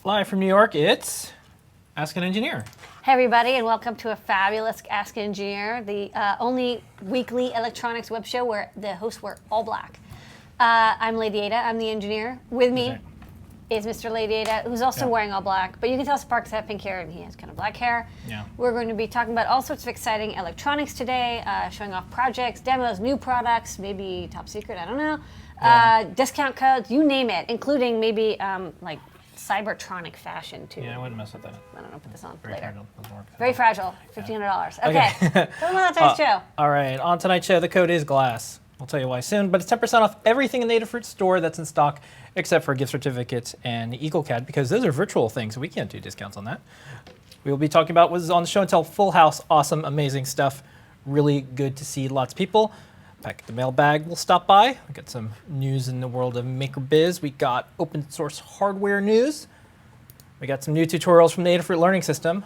Live from New York, it's Ask an Engineer. Hey everybody, and welcome to a fabulous Ask an Engineer, the only weekly electronics web show where the hosts wear all black. I'm Lady Ada, I'm the engineer. With me is Mr. Lady Ada, who's also wearing all black, but you can tell Sparks has pink hair and he has kind of black hair. Yeah. We're going to be talking about all sorts of exciting electronics today, showing off projects, demos, new products, maybe top secret, I don't know, discount codes, you name it, including maybe like Cybertronic fashion too. Yeah, I wouldn't mess with that. I don't know, put this on Very later. fragile. Doesn't work. Very fragile, $1,500. Okay, don't know tonight's show. All right, on tonight's show, the code is GLASS. We'll tell you why soon, but it's 10% off everything in the Adafruit store that's in stock, except for gift certificates and EagleCAD, because those are virtual things, so we can't do discounts on that. We will be talking about what is on the show and tell. Full house, awesome, amazing stuff. Really good to see lots of people. Back at the mailbag, we'll stop by. We got some news in the world of maker biz. We got open source hardware news. We got some new tutorials from the Adafruit Learning System.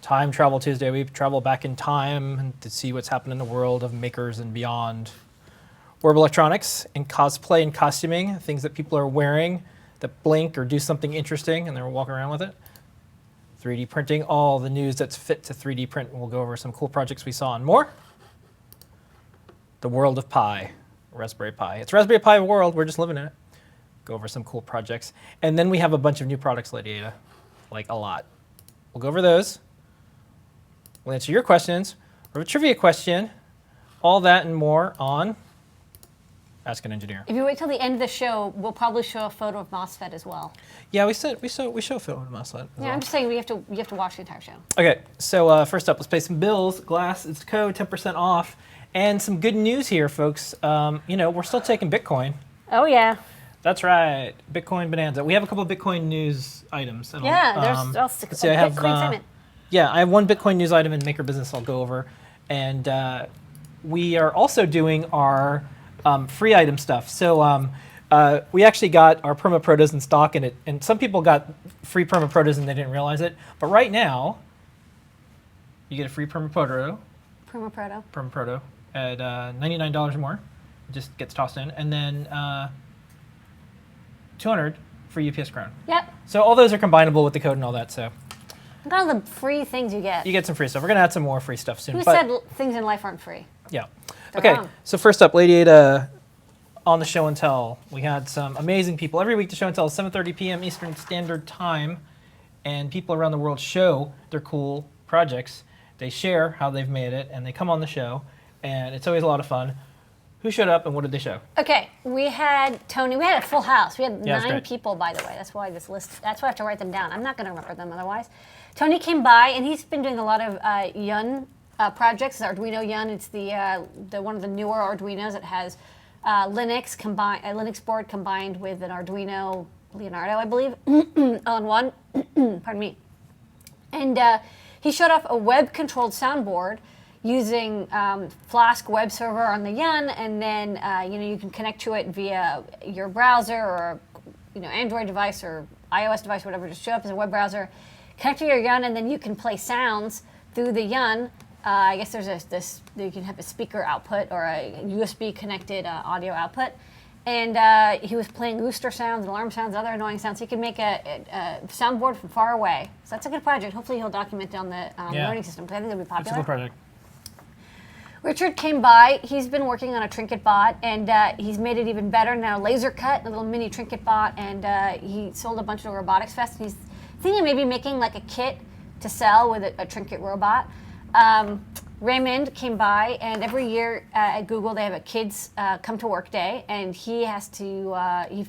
Time Travel Tuesday, we travel back in time to see what's happened in the world of makers and beyond. Orb electronics and cosplay and costuming, things that people are wearing that blink or do something interesting and they're walking around with it. 3D printing, all the news that's fit to 3D print. We'll go over some cool projects we saw and more. The world of Pi, Raspberry Pi. It's Raspberry Pi world, we're just living in it. Go over some cool projects. And then we have a bunch of new products, Lady Ada, like a lot. We'll go over those. We'll answer your questions. We have a trivia question, all that and more on Ask an Engineer. If you wait till the end of the show, we'll probably show a photo of MOSFET as well. Yeah, we show a photo of MOSFET. Yeah, I'm just saying you have to watch the entire show. Okay, so first up, let's pay some bills. GLASS is the code, 10% off. And some good news here, folks. We're still taking Bitcoin. Oh yeah. That's right, Bitcoin Bonanza. We have a couple of Bitcoin news items. There's Bitcoin segment. Yeah, I have one Bitcoin news item in Maker Business I'll go over. And we are also doing our free item stuff. So we actually got our permaprotos in stock, and some people got free permaprotos and they didn't realize it. But right now, you get a free permaproto at $99 or more. It just gets tossed in. And then $200 for UPS Crown. Yep. So all those are combinable with the code and all that. So Look at all the free things you get. you get some free stuff. We're gonna add some more free stuff soon. Who said things in life aren't free? Yeah. They're Okay. wrong. So first up, Lady Ada on the show and tell. We had some amazing people every week. The show and tell is 7:30 p.m. Eastern Standard Time, and people around the world show their cool projects. They share how they've made it, and they come on the show, and it's always a lot of fun. Who showed up and what did they show? Okay, we had Tony. We had a full house. We had Yeah, it was 9 great. people, by the way. That's why this list. That's why I have to write them down. I'm not going to remember them otherwise. Tony came by, and he's been doing a lot of Yun projects. It's Arduino Yun. It's the one of the newer Arduinos. It has Linux combined, a Linux board combined with an Arduino Leonardo, I believe, on one. Pardon me. And he showed off a web-controlled soundboard using Flask web server on the Yun, and then you can connect to it via your browser or Android device or iOS device, whatever. Just show up as a web browser, connect to your Yun, and then you can play sounds through the Yun. I guess there's you can have a speaker output or a USB connected audio output. And he was playing rooster sounds, alarm sounds, other annoying sounds. He could make a soundboard from far away. So that's a good project. Hopefully he'll document it on the learning system, because I think it'll be popular. It's a cool project. Richard came by. He's been working on a trinket bot, and he's made it even better now. Laser cut, a little mini trinket bot, and he sold a bunch of robotics fest. And he's thinking of maybe making like a kit to sell with a trinket robot. Raymond came by, and every year at Google they have a kids come to work day, and he has to.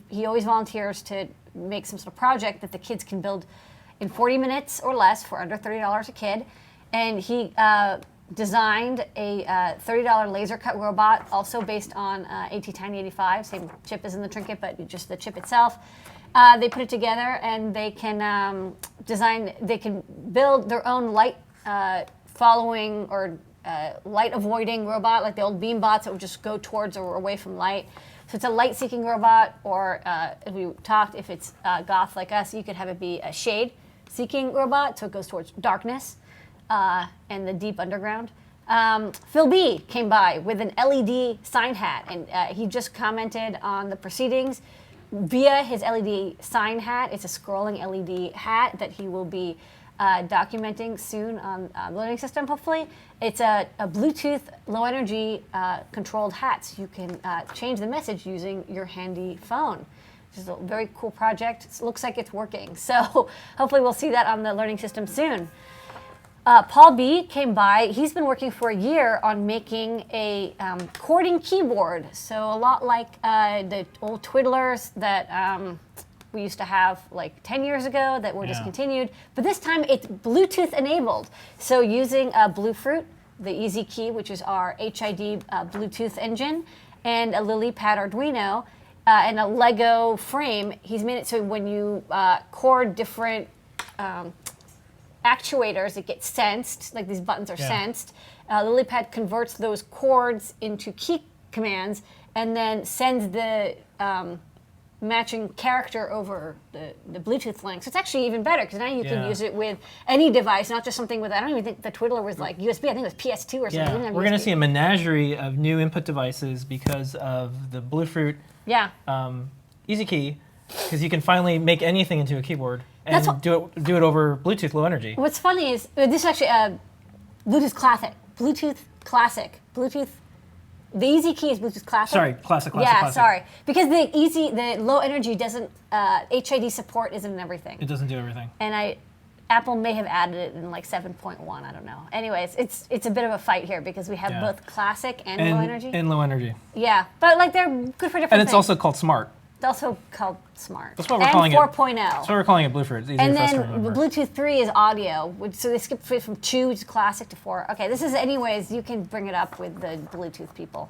He always volunteers to make some sort of project that the kids can build in 40 minutes or less for under $30 a kid, and he designed a $30 laser cut robot, also based on AT-Tiny85, same chip as in the trinket, but just the chip itself. They put it together, and they can they can build their own light following or light avoiding robot, like the old beam bots that would just go towards or away from light. So it's a light seeking robot, or if we talked, if it's goth like us, you could have it be a shade seeking robot, so it goes towards darkness and the deep underground. Phil B came by with an LED sign hat, and he just commented on the proceedings. via his LED sign hat. It's a scrolling LED hat that he will be documenting soon on the learning system, hopefully. It's a Bluetooth low energy controlled hat, so you can change the message using your handy phone. Which is a very cool project. It looks like it's working. So hopefully we'll see that on the learning system soon. Paul B came by. He's been working for a year on making a chording keyboard. So a lot like the old twiddlers that we used to have like 10 years ago that were discontinued. But this time it's Bluetooth enabled. So using Bluefruit, the Easy Key, which is our HID Bluetooth engine, and a LilyPad Arduino, and a Lego frame, he's made it so when you chord different actuators, it gets sensed, like these buttons are sensed. LilyPad converts those chords into key commands and then sends the matching character over the Bluetooth link. So it's actually even better because now you can use it with any device, not just something with, I don't even think the twiddler was like USB, I think it was PS2 or something. Yeah, we're going to see a menagerie of new input devices because of the Bluefruit Easy Key, because you can finally make anything into a keyboard and do it over Bluetooth low energy. What's funny is, this is actually Bluetooth Classic. The Easy Key is Bluetooth Classic. Sorry, Classic. Yeah, sorry. Because the low energy doesn't, HID support isn't in everything. It doesn't do everything. And Apple may have added it in like 7.1, I don't know. Anyways, it's a bit of a fight here because we have both Classic and low energy. And low energy. Yeah, but like they're good for different things. And it's also called Smart. It's also called Smart. That's what we're calling 4.0. That's what we're calling it, Bluefruit. It's easier And for us to then remember. Bluetooth 3 is audio, so they skipped from 2 to Classic to 4. Okay, this is, anyways, you can bring it up with the Bluetooth people.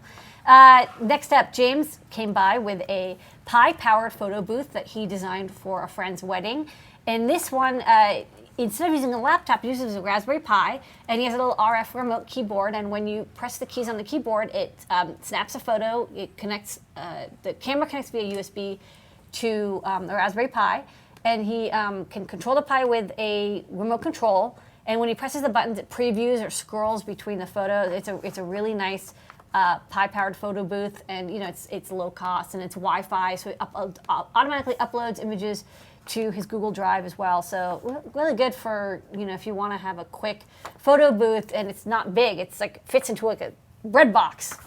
Next up, James came by with a Pi-powered photo booth that he designed for a friend's wedding. And this one, instead of using a laptop, he uses a Raspberry Pi, and he has a little RF remote keyboard, and when you press the keys on the keyboard, it snaps a photo, it connects, the camera connects via USB to the Raspberry Pi, and he can control the Pi with a remote control, and when he presses the buttons, it previews or scrolls between the photos. It's a really nice Pi-powered photo booth, and it's low cost, and it's Wi-Fi, so it automatically uploads images to his Google Drive as well. So really good for, if you want to have a quick photo booth, and it's not big. It's like fits into like a bread box.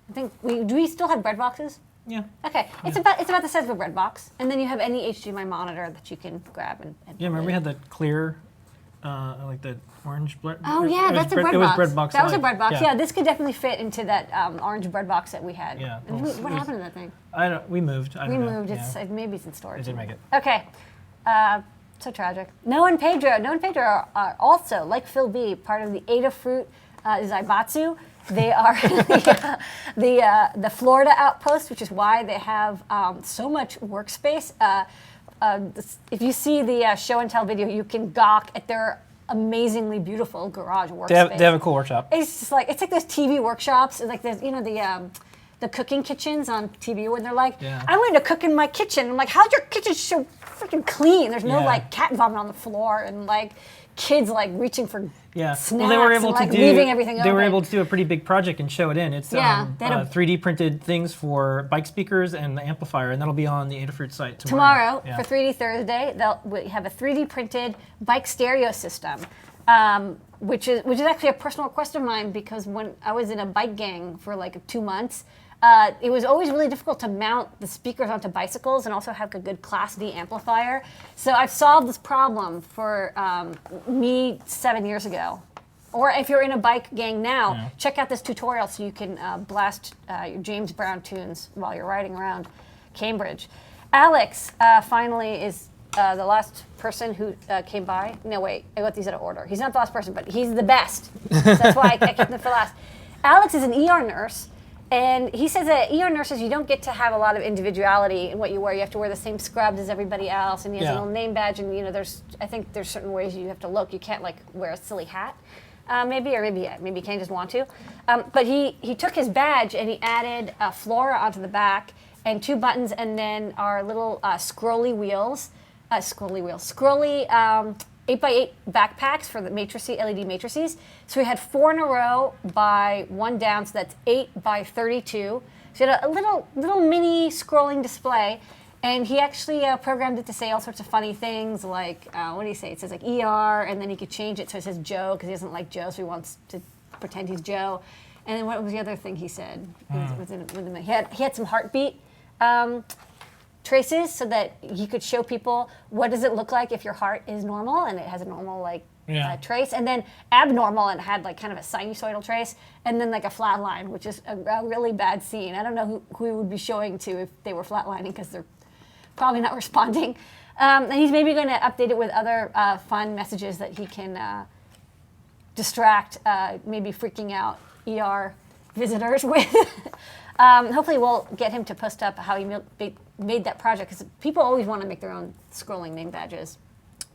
I think do we still have bread boxes? Yeah. Okay, it's about the size of a bread box, and then you have any HDMI monitor that you can grab and Remember we had that clear, like the orange bread. Oh yeah, that's a bread box. It was bread box. That was a bread box. Yeah, this could definitely fit into that orange bread box that we had. Yeah. What happened to that thing? We moved. I don't know. We moved. Maybe it's in storage. It did make it. Okay. So tragic. Noah and Pedro are also, like Phil B, part of the Adafruit Zaibatsu. They are the Florida outpost, which is why they have so much workspace. If you see the show and tell video, you can gawk at their amazingly beautiful garage workspace. They have a cool workshop. It's just like, it's like those TV workshops, like there's the cooking kitchens on TV when they're like, I wanted to cook in my kitchen. I'm like, how's your kitchen so freaking clean? There's no like cat vomit on the floor and like kids like reaching for snacks, well, they were able and, like, to leaving everything They were open. able to do a pretty big project and show it in. It's they had 3D printed things for bike speakers and the amplifier, and that'll be on the Adafruit site tomorrow. For 3D Thursday, we have a 3D printed bike stereo system, which is actually a personal request of mine, because when I was in a bike gang for like 2 months, it was always really difficult to mount the speakers onto bicycles and also have a good Class D amplifier. So I've solved this problem for me 7 years ago. Or if you're in a bike gang now, check out this tutorial so you can blast your James Brown tunes while you're riding around Cambridge. Alex finally is the last person who came by. No, wait, I got these out of order. He's not the last person, but he's the best. So that's why I kept him for last. Alex is an ER nurse. And he says that ER nurses, you don't get to have a lot of individuality in what you wear. You have to wear the same scrubs as everybody else, and he has a little name badge. And I think there's certain ways you have to look. You can't like wear a silly hat, maybe you can't just want to. But he took his badge and he added a Flora onto the back and 2 buttons, and then our little scrolly 8x8 backpacks for the LED matrices. So we had 4 in a row by 1 down, so that's 8 by 32. So we had a little mini scrolling display, And he actually programmed it to say all sorts of funny things, like, what do you say? It says like ER, and then he could change it so it says Joe, because he doesn't like Joe, so he wants to pretend he's Joe. And then what was the other thing he said? He had some heartbeat traces so that he could show people what does it look like if your heart is normal, and it has a normal trace, and then abnormal, and had like kind of a sinusoidal trace, and then like a flat line, which is a really bad scene. I don't know who he would be showing to if they were flatlining, because they're probably not responding. And he's maybe going to update it with other fun messages that he can distract maybe freaking out ER visitors with. Hopefully we'll get him to post up how he made that project, because people always want to make their own scrolling name badges.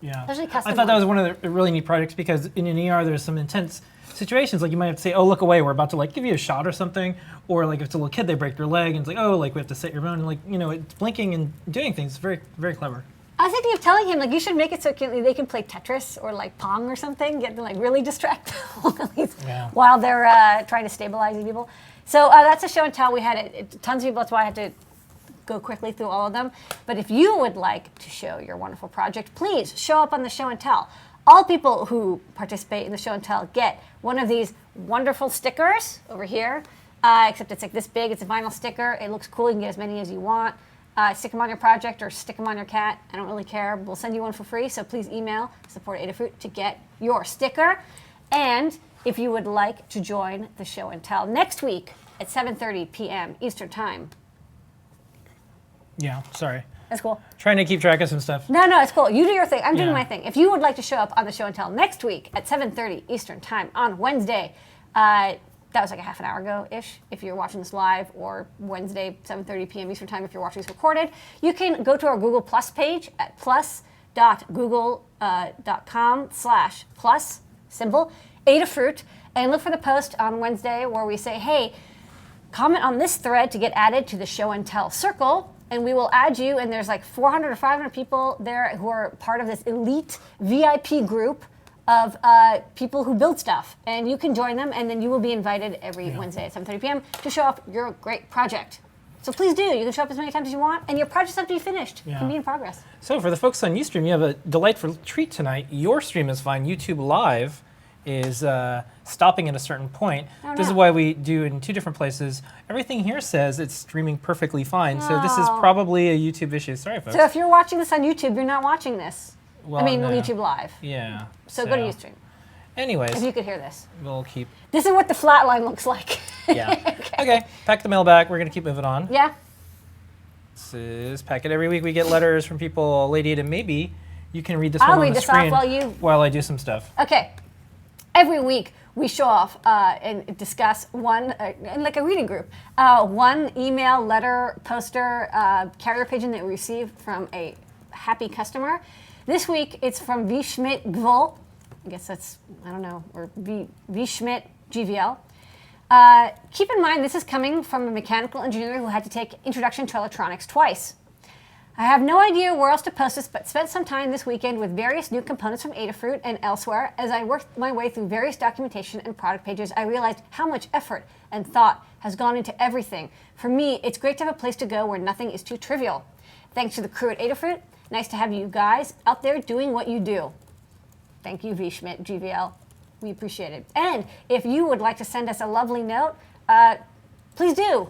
Yeah, especially custom I thought that ones. was one of the really neat projects, because in an ER there's some intense situations, like you might have to say, oh, look away, we're about to like give you a shot or something, or like if it's a little kid, they break their leg, and it's like, oh, like we have to set your bone, and like, you know, it's blinking and doing things. It's very, very clever. I was thinking of telling him, like, you should make it so they can play Tetris or like Pong or something, get them like really distracted while they're trying to stabilize people. So that's a show and tell. We had tons of people, that's why I had to go quickly through all of them. But if you would like to show your wonderful project, please show up on the show and tell. All people who participate in the show and tell get one of these wonderful stickers over here, except it's like this big. It's a vinyl sticker. It looks cool. You can get as many as you want. Stick them on your project or stick them on your cat. I don't really care. We'll send you one for free, so please email support@Adafruit to get your sticker. And if you would like to join the show and tell next week at 7:30 p.m. Eastern Time. Yeah, sorry. That's cool. Trying to keep track of some stuff. No, it's cool. You do your thing. I'm doing Yeah. my thing. If you would like to show up on the show and tell next week at 7:30 Eastern Time on Wednesday, that was like a half an hour ago-ish if you're watching this live, or Wednesday, 7:30 p.m. Eastern Time if you're watching this recorded. You can go to our Google Plus page at plus.google.com/plus symbol Adafruit, and look for the post on Wednesday where we say, hey, comment on this thread to get added to the show and tell circle, and we will add you. And there's like 400 or 500 people there who are part of this elite VIP group of people who build stuff, and you can join them, and then you will be invited every Wednesday at 7:30 p.m. to show off your great project. So please do. You can show up as many times as you want, and your projects have to be finished. It can be in progress. So for the folks on Ustream, you have a delightful treat tonight. Your stream is fine. YouTube Live is stopping at a certain point. Oh, this is no. why we do it in two different places. Everything here says it's streaming perfectly fine, so this is probably a YouTube issue. Sorry, folks. So if you're watching this on YouTube, you're not watching this. Well, I mean, no. YouTube Live. Yeah. So go to Ustream Anyways, if you could hear this. we'll keep. This is what the flat line looks like. Yeah. Okay. Pack the mail back. We're gonna keep moving on. Yeah. This is Pack It. Every week we get letters from people. Lady Ada, maybe you can read this I'll one on read the this off screen while I do some stuff. Okay. Every week we show off and discuss one, like a reading group, one email, letter, poster, carrier pigeon that we received from a happy customer. This week it's from V. Schmidt Gvol. I guess that's, I don't know, or V. Schmidt GVL. Keep in mind this is coming from a mechanical engineer who had to take Introduction to Electronics twice. I have no idea where else to post this, but spent some time this weekend with various new components from Adafruit and elsewhere. As I worked my way through various documentation and product pages, I realized how much effort and thought has gone into everything. For me, it's great to have a place to go where nothing is too trivial. Thanks to the crew at Adafruit. Nice to have you guys out there doing what you do. Thank you, V. Schmidt GVL. We appreciate it. And if you would like to send us a lovely note, please do.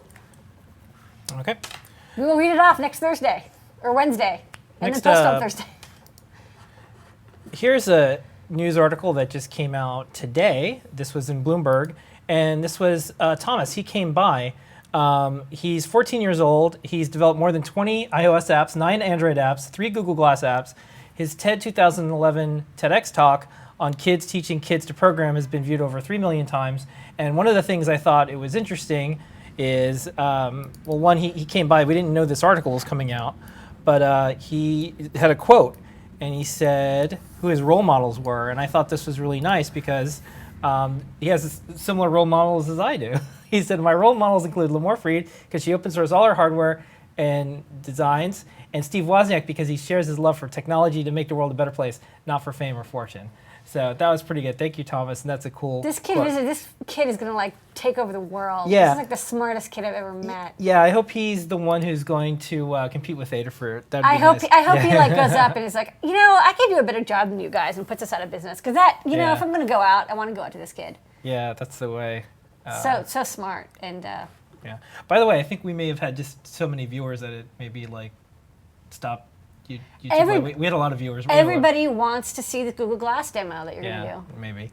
Okay. We will read it off next Thursday or Wednesday, and Next then post up, on Thursday. Here's a news article that just came out today. This was in Bloomberg, and this was Thomas. He came by. He's 14 years old. He's developed more than 20 iOS apps, 9 Android apps, 3 Google Glass apps. His TED 2011 TEDx talk on kids teaching kids to program has been viewed over 3 million times. And one of the things I thought it was interesting is, well, one, he came by. We didn't know this article was coming out, but he had a quote, and he said who his role models were. And I thought this was really nice because he has similar role models as I do. He said, my role models include Limor Fried, because she open source all her hardware and designs, and Steve Wozniak, because he shares his love for technology to make the world a better place, not for fame or fortune. So that was pretty good. Thank you, Thomas. And that's a cool. This kid quote. is gonna like take over the world. Yeah. This is like the smartest kid I've ever met. Yeah, I hope he's the one who's going to compete with Adafruit. That'd be I hope nice. he like goes up and he's like, I can do a better job than you guys, and puts us out of business. Because that, Yeah. if I'm gonna go out, I want to go out to this kid. Yeah, that's the way. So smart and. Yeah. By the way, I think we may have had just so many viewers that it maybe like stopped YouTube. We had a lot of viewers. Everybody wants to see the Google Glass demo that you're Yeah, going to do. maybe.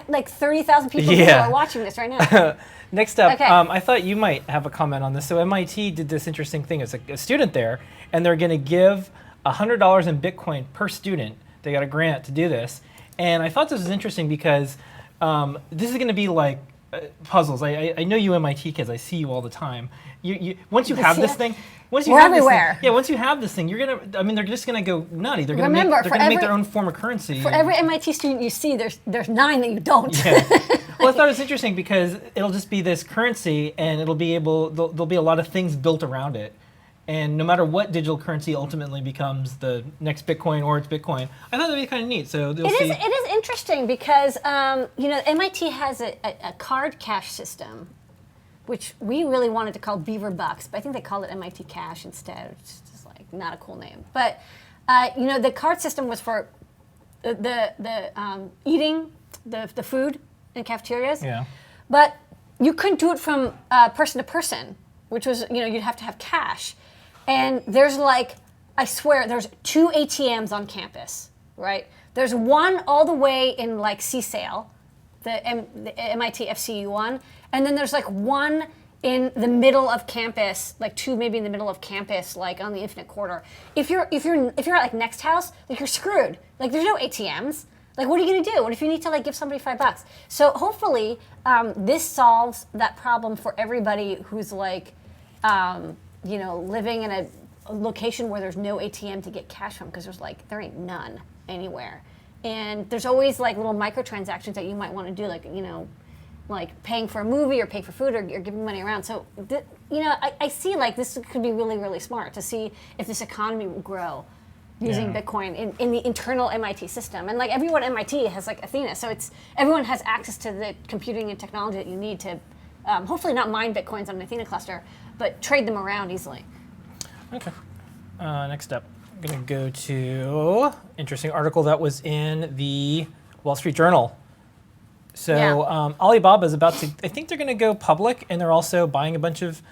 Like 30,000 people who Yeah. are watching this right now. Next up, Okay. I thought you might have a comment on this. So MIT did this interesting thing. It's a student there, and they're going to give $100 in Bitcoin per student. They got a grant to do this. And I thought this was interesting because this is going to be like puzzles. I know you MIT kids. I see you all the time. Once you have this thing, once you We're have everywhere. This thing, once you have this thing, you're gonna. I mean, they're just gonna go nutty. They're gonna Remember, make their own form of currency. For every MIT student you see, there's 9 that you don't. Yeah. Well, I thought it was interesting because it'll just be this currency, and it'll be there'll be a lot of things built around it. And no matter what digital currency ultimately becomes the next Bitcoin or it's Bitcoin, I thought that'd be kind of neat. So It is interesting because MIT has a card cash system, which we really wanted to call Beaver Bucks, but I think they called it MIT Cash instead. It's just like not a cool name. But the card system was for the eating the food in cafeterias. Yeah. But you couldn't do it from person to person, which was you'd have to have cash. And there's I swear, there's 2 ATMs on campus, right? There's one all the way in CSAIL, the MIT FCU one, and then there's one in the middle of campus, 2 maybe in the middle of campus, on the Infinite Corridor. If you're at Next House, you're screwed. There's no ATMs. What are you gonna do? What if you need to give somebody $5? So hopefully this solves that problem for everybody who's living in a location where there's no ATM to get cash from, because there ain't none anywhere. And there's always little microtransactions that you might want to do, paying for a movie or paying for food or giving money around. So, I see this could be really, really smart to see if this economy will grow using Bitcoin in the internal MIT system. And everyone at MIT has Athena, so everyone has access to the computing and technology that you need to hopefully not mine Bitcoins on an Athena cluster, but trade them around easily. Okay. Next up, I'm going to go to interesting article that was in the Wall Street Journal. So Alibaba is about to, I think they're going to go public, and they're also buying a bunch of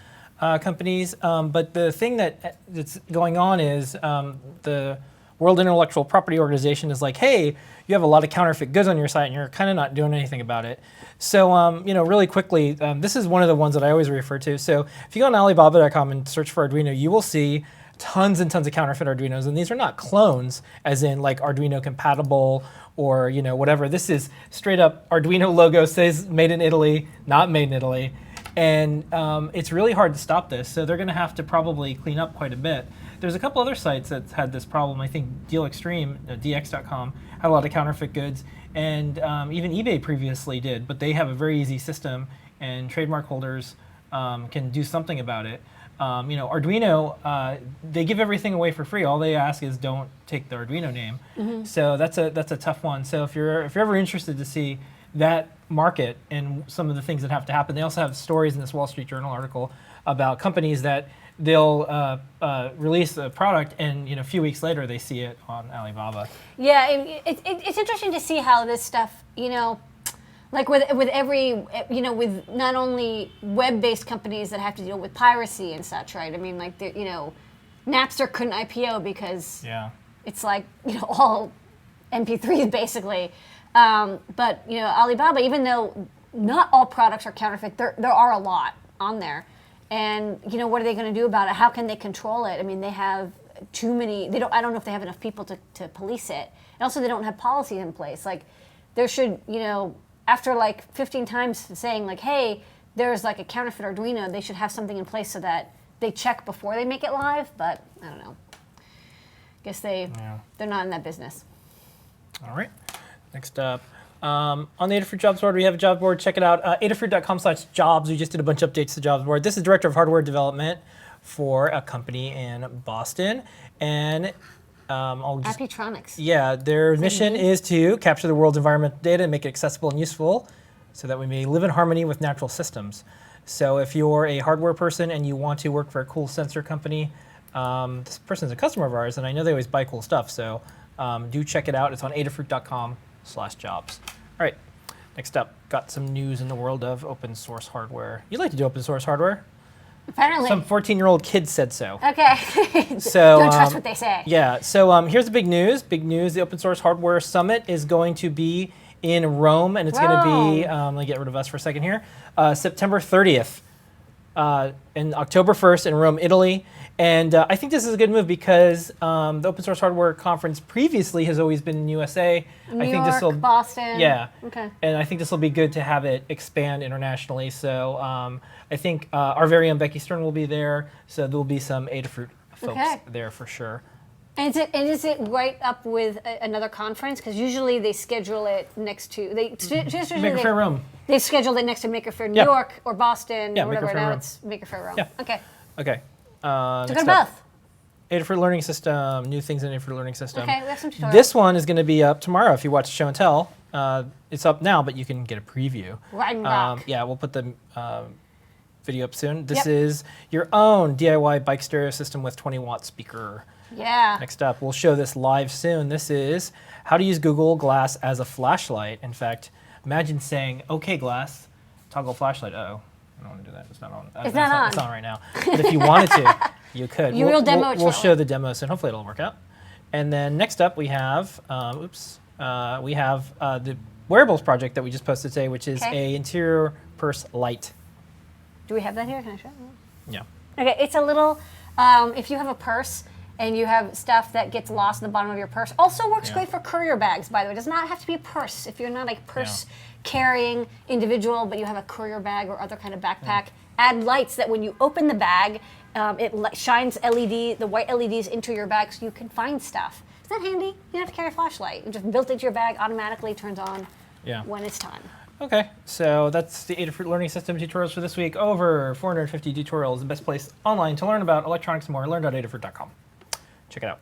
companies. But the thing that's going on is the World Intellectual Property Organization is hey, you have a lot of counterfeit goods on your site, and you're kind of not doing anything about it. So, really quickly, this is one of the ones that I always refer to. So if you go on Alibaba.com and search for Arduino, you will see tons and tons of counterfeit Arduinos. And these are not clones, as in Arduino compatible or, whatever. This is straight up Arduino logo says made in Italy, not made in Italy. And it's really hard to stop this. So they're going to have to probably clean up quite a bit. There's a couple other sites that had this problem. I think Deal Extreme, dx.com, had a lot of counterfeit goods. And even eBay previously did, but they have a very easy system, and trademark holders can do something about it. Arduino, they give everything away for free. All they ask is don't take the Arduino name. Mm-hmm. So that's a tough one. So if you're ever interested to see that market and some of the things that have to happen, they also have stories in this Wall Street Journal article about companies that they'll release a product, and a few weeks later they see it on Alibaba. Yeah, it's interesting to see how this stuff, with every, with not only web-based companies that have to deal with piracy and such, right? I mean, Napster couldn't IPO because it's all MP3s basically. But Alibaba, even though not all products are counterfeit, there are a lot on there. And what are they going to do about it? How can they control it? I mean, they have too many. I don't know if they have enough people to police it. And also, they don't have policies in place. There should, after 15 times saying hey, there's a counterfeit Arduino, they should have something in place so that they check before they make it live. But I don't know. Guess they're not in that business. All right. Next up. On the Adafruit jobs board, we have a jobs board. Check it out. Adafruit.com/jobs. We just did a bunch of updates to the jobs board. This is Director of Hardware Development for a company in Boston. And I'll just Appitronics. Yeah, their mission is to capture the world's environmental data and make it accessible and useful so that we may live in harmony with natural systems. So if you're a hardware person and you want to work for a cool sensor company, this person's a customer of ours, and I know they always buy cool stuff, so do check it out. It's on adafruit.com/jobs. All right, next up, got some news in the world of open source hardware. You like to do open source hardware? Apparently. Some 14-year-old kid said so. Okay. So Don't trust what they say. Yeah. So here's the big news. Big news: the Open Source Hardware Summit is going to be in Rome, and it's going to be. Let me get rid of us for a second here. September 30th and October 1st in Rome, Italy. And I think this is a good move because the Open Source Hardware Conference previously has always been in USA. New York, Boston. Yeah. Okay. And I think this will be good to have it expand internationally. So I think our very own Becky Stern will be there. So there will be some Adafruit folks there for sure. And is it right up with another conference? Because usually they schedule it next to Maker Faire Rome. They scheduled it next to Maker Faire New York or Boston or whatever. Maker Faire Now Rome. it's Maker Faire Rome. Yeah. Okay. Okay. So go to both. Adafruit Learning System, new things in Adafruit Learning System. Okay, we have some tutorials. This one is going to be up tomorrow if you watch Show and Tell. It's up now, but you can get a preview. Ride and rock. Yeah, we'll put the video up soon. This is your own DIY bike stereo system with 20-watt speaker. Yeah. Next up, we'll show this live soon. This is how to use Google Glass as a flashlight. In fact, imagine saying, "Okay, Glass, toggle flashlight." Uh-oh, I don't want to do that. It's not on. It's not on. It's on right now. But if you wanted to, you could. You will demo it We'll shortly. show the demo soon. Hopefully, it'll work out. And then next up, we have the wearables project that we just posted today, which is a interior purse light. Do we have that here? Can I show it? Yeah. Okay, it's a little, if you have a purse and you have stuff that gets lost in the bottom of your purse, also works great for courier bags, by the way. It does not have to be a purse. If you're not a purse carrying individual, but you have a courier bag or other kind of backpack, add lights that when you open the bag, it shines the white LEDs into your bag so you can find stuff. Is that handy? You don't have to carry a flashlight. It just built into your bag, automatically turns on when it's time. Okay, so that's the Adafruit Learning System tutorials for this week. Over 450 tutorials, the best place online to learn about electronics and more. Learn.adafruit.com. Check it out.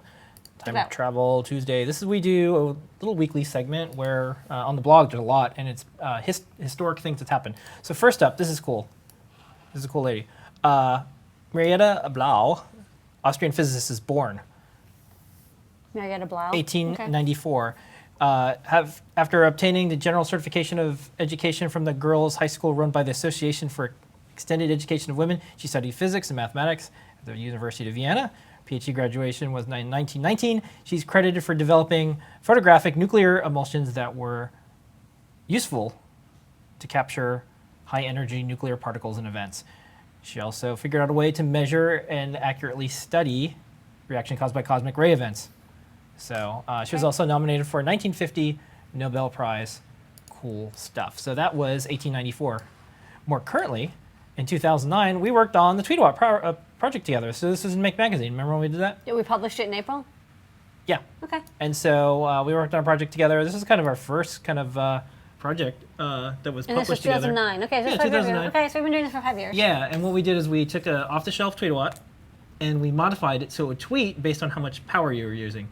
Time Travel Tuesday. This is we do a little weekly segment where on the blog there's a lot, and it's historic things that's happened. So first up, this is cool. This is a cool lady. Marietta Blau, Austrian physicist, is born. Marietta Blau. 1894. After obtaining the general certification of education from the girls' high school run by the Association for Extended Education of Women, she studied physics and mathematics at the University of Vienna. PhD graduation was in 1919. She's credited for developing photographic nuclear emulsions that were useful to capture high-energy nuclear particles in events. She also figured out a way to measure and accurately study reaction caused by cosmic ray events. So she was also nominated for a 1950 Nobel Prize. Cool stuff. So that was 1894. More currently, in 2009, we worked on the Tweetwatt project together. So this was in Make Magazine. Remember when we did that? Did we publish it in April? Yeah. Okay. And so we worked on a project together. This is kind of our first kind of project that was published together. And this was 2009. Okay, so Yeah, 2009. 2009. Okay, so we've been doing this for 5 years. Yeah, and what we did is we took an off-the-shelf Tweetwatt and we modified it so it would tweet based on how much power you were using.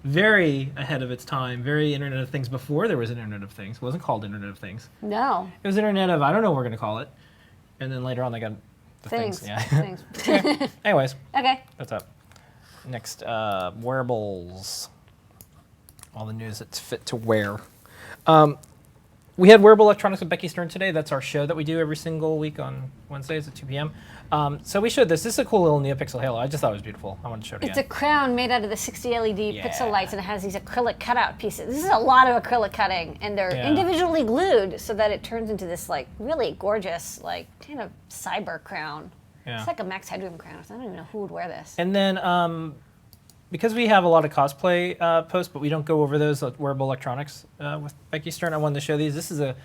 Very ahead of its time, very Internet of Things before there was an Internet of Things. It wasn't called Internet of Things. No. It was Internet of, I don't know what we're going to call it. And then later on they got the things. Yeah. Things. Okay. Anyways, Okay. what's up? Next, wearables. All the news that's fit to wear. We had Wearable Electronics with Becky Stern today. That's our show that we do every single week on Wednesdays at 2 p.m. So we showed this. This is a cool little NeoPixel halo. I just thought it was beautiful. I wanted to show it again. It's a crown made out of the 60 LED pixel lights, and it has these acrylic cutout pieces. This is a lot of acrylic cutting, and they're individually glued so that it turns into this like really gorgeous, like kind of cyber crown. Yeah. It's like a Max Headroom crown. So I don't even know who would wear this. And then because we have a lot of cosplay posts, but we don't go over those wearable electronics with Becky Stern, I wanted to show these. This is a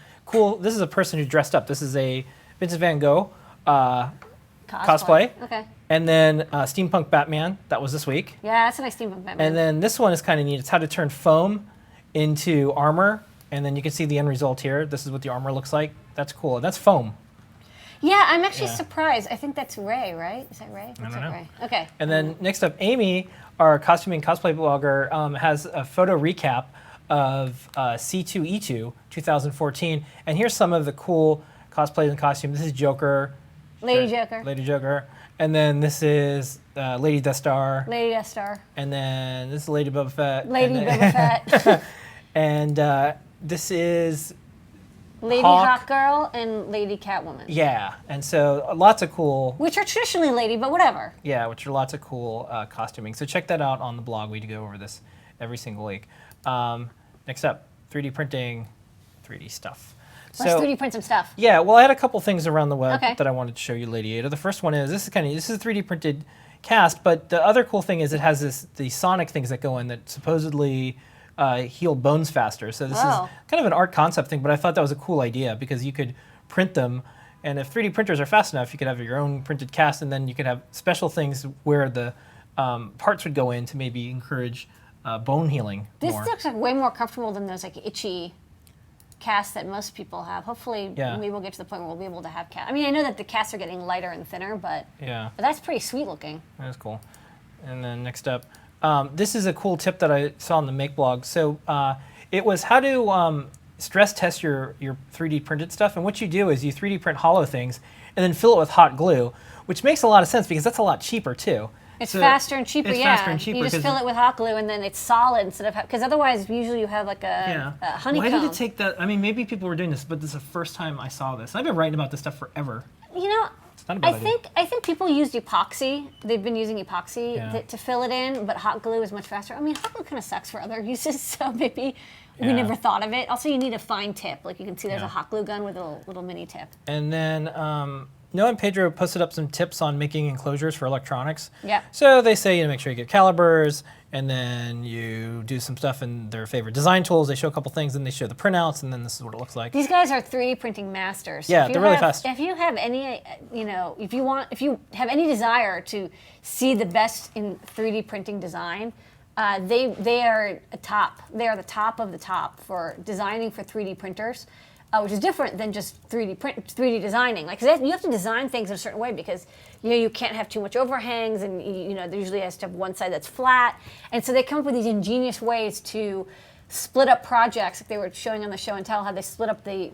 person who dressed up. This is a Vincent van Gogh cosplay. Okay. And then Steampunk Batman, that was this week. Yeah, that's a nice steampunk Batman. And then this one is kind of neat. It's how to turn foam into armor. And then you can see the end result here. This is what the armor looks like. That's cool. That's foam. Yeah, I'm actually surprised. I think that's Ray, right? Is that Ray? I don't know. Ray. Okay. And then next up, Amy our costuming cosplay blogger, has a photo recap of C2E2 2014, and here's some of the cool cosplays and costumes. This is Joker, Lady Joker. Lady Joker, and then this is Lady Death Star, Lady Death Star. and then this is Lady Boba Fett, Lady and Boba Fett. and this is Lady Hawk. Hawk Girl and Lady Catwoman. Yeah, and so lots of cool. Which are traditionally lady, but whatever. Yeah, which are lots of cool costuming. So check that out on the blog. We do go over this every single week. Next up, 3D printing, 3D stuff. Let's 3D print some stuff. Yeah, well, I had a couple things around the web Okay. that I wanted to show you, Lady Ada. The first one is this is a 3D printed cast, but the other cool thing is it has the sonic things that go in that supposedly heal bones faster. So this is Oh. kind of an art concept thing, but I thought that was a cool idea because you could print them, and if 3D printers are fast enough, you could have your own printed cast, and then you could have special things where the parts would go in to maybe encourage bone healing This more. looks like way more comfortable than those like itchy casts that most people have. Hopefully, Yeah. maybe we'll get to the point where we'll be able to have casts. I mean, I know that the casts are getting lighter and thinner, but Yeah. that's pretty sweet looking. That's cool. And then next up, this is a cool tip that I saw on the Make blog. So it was how to stress test your 3D printed stuff. And what you do is you 3D print hollow things and then fill it with hot glue, which makes a lot of sense because that's a lot cheaper too. It's So faster and cheaper, it's yeah. faster and cheaper you just 'cause fill it with hot glue and then it's solid instead of because otherwise usually you have like a honeycomb. Why did it take that? I mean, maybe people were doing this, but this is the first time I saw this. I've been writing about this stuff forever. You know, It's not a bad idea. I think people used epoxy. They've been using epoxy Yeah. to fill it in, but hot glue is much faster. I mean, hot glue kind of sucks for other uses, so maybe we Yeah. never thought of it. Also, you need a fine tip. Like you can see, there's Yeah. a hot glue gun with a little mini tip. And then Noah and Pedro posted up some tips on making enclosures for electronics. Yeah. So they say, make sure you get calipers, and then you do some stuff in their favorite design tools. They show a couple things, and they show the printouts, and then this is what it looks like. These guys are 3D printing masters. Yeah, If you they're really have- fast. If you have any, if you have any desire to see the best in 3D printing design, they are a top. They are the top of the top for designing for 3D printers, which is different than just 3D designing. Like 'cause you have to design things in a certain way because you can't have too much overhangs, and there usually has to have one side that's flat, and so they come up with these ingenious ways to split up projects. Like they were showing on the show and tell how they split up the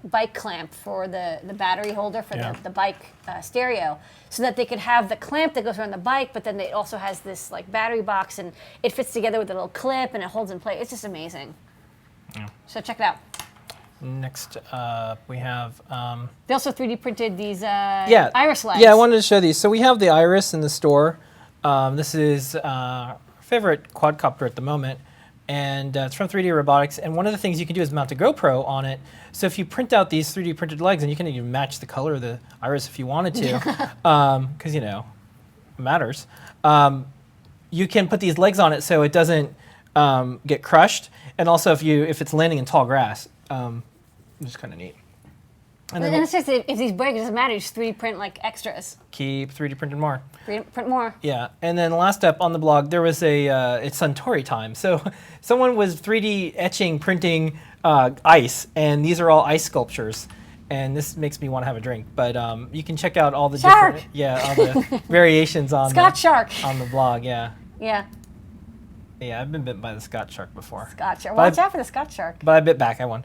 bike clamp for the battery holder for Yeah. the bike stereo, so that they could have the clamp that goes around the bike, but then it also has this like battery box, and it fits together with a little clip, and it holds in place. It's just amazing. Yeah. So check it out. Next up, we have They also 3D printed these yeah, iris legs. Yeah, I wanted to show these. So we have the iris in the store. This is our favorite quadcopter at the moment, and it's from 3D Robotics. And one of the things you can do is mount a GoPro on it. So if you print out these 3D printed legs, and you can even match the color of the iris if you wanted to, because it matters. You can put these legs on it so it doesn't get crushed, and also if it's landing in tall grass, which is kind of neat. And And then it's just if these break, it doesn't matter. You just 3D print like extras. keep 3D printed more. 3D print more. Yeah, and then last up on the blog, there was it's Suntory time. So someone was 3D etching, printing ice, and these are all ice sculptures. And this makes me want to have a drink. But you can check out all the Shark! different, all the variations on Scotch shark. on the blog. Yeah, Yeah, yeah, I've been bitten by the Scotch shark before. Scotch shark. But Watch out for the Scotch shark. But I bit back. I won.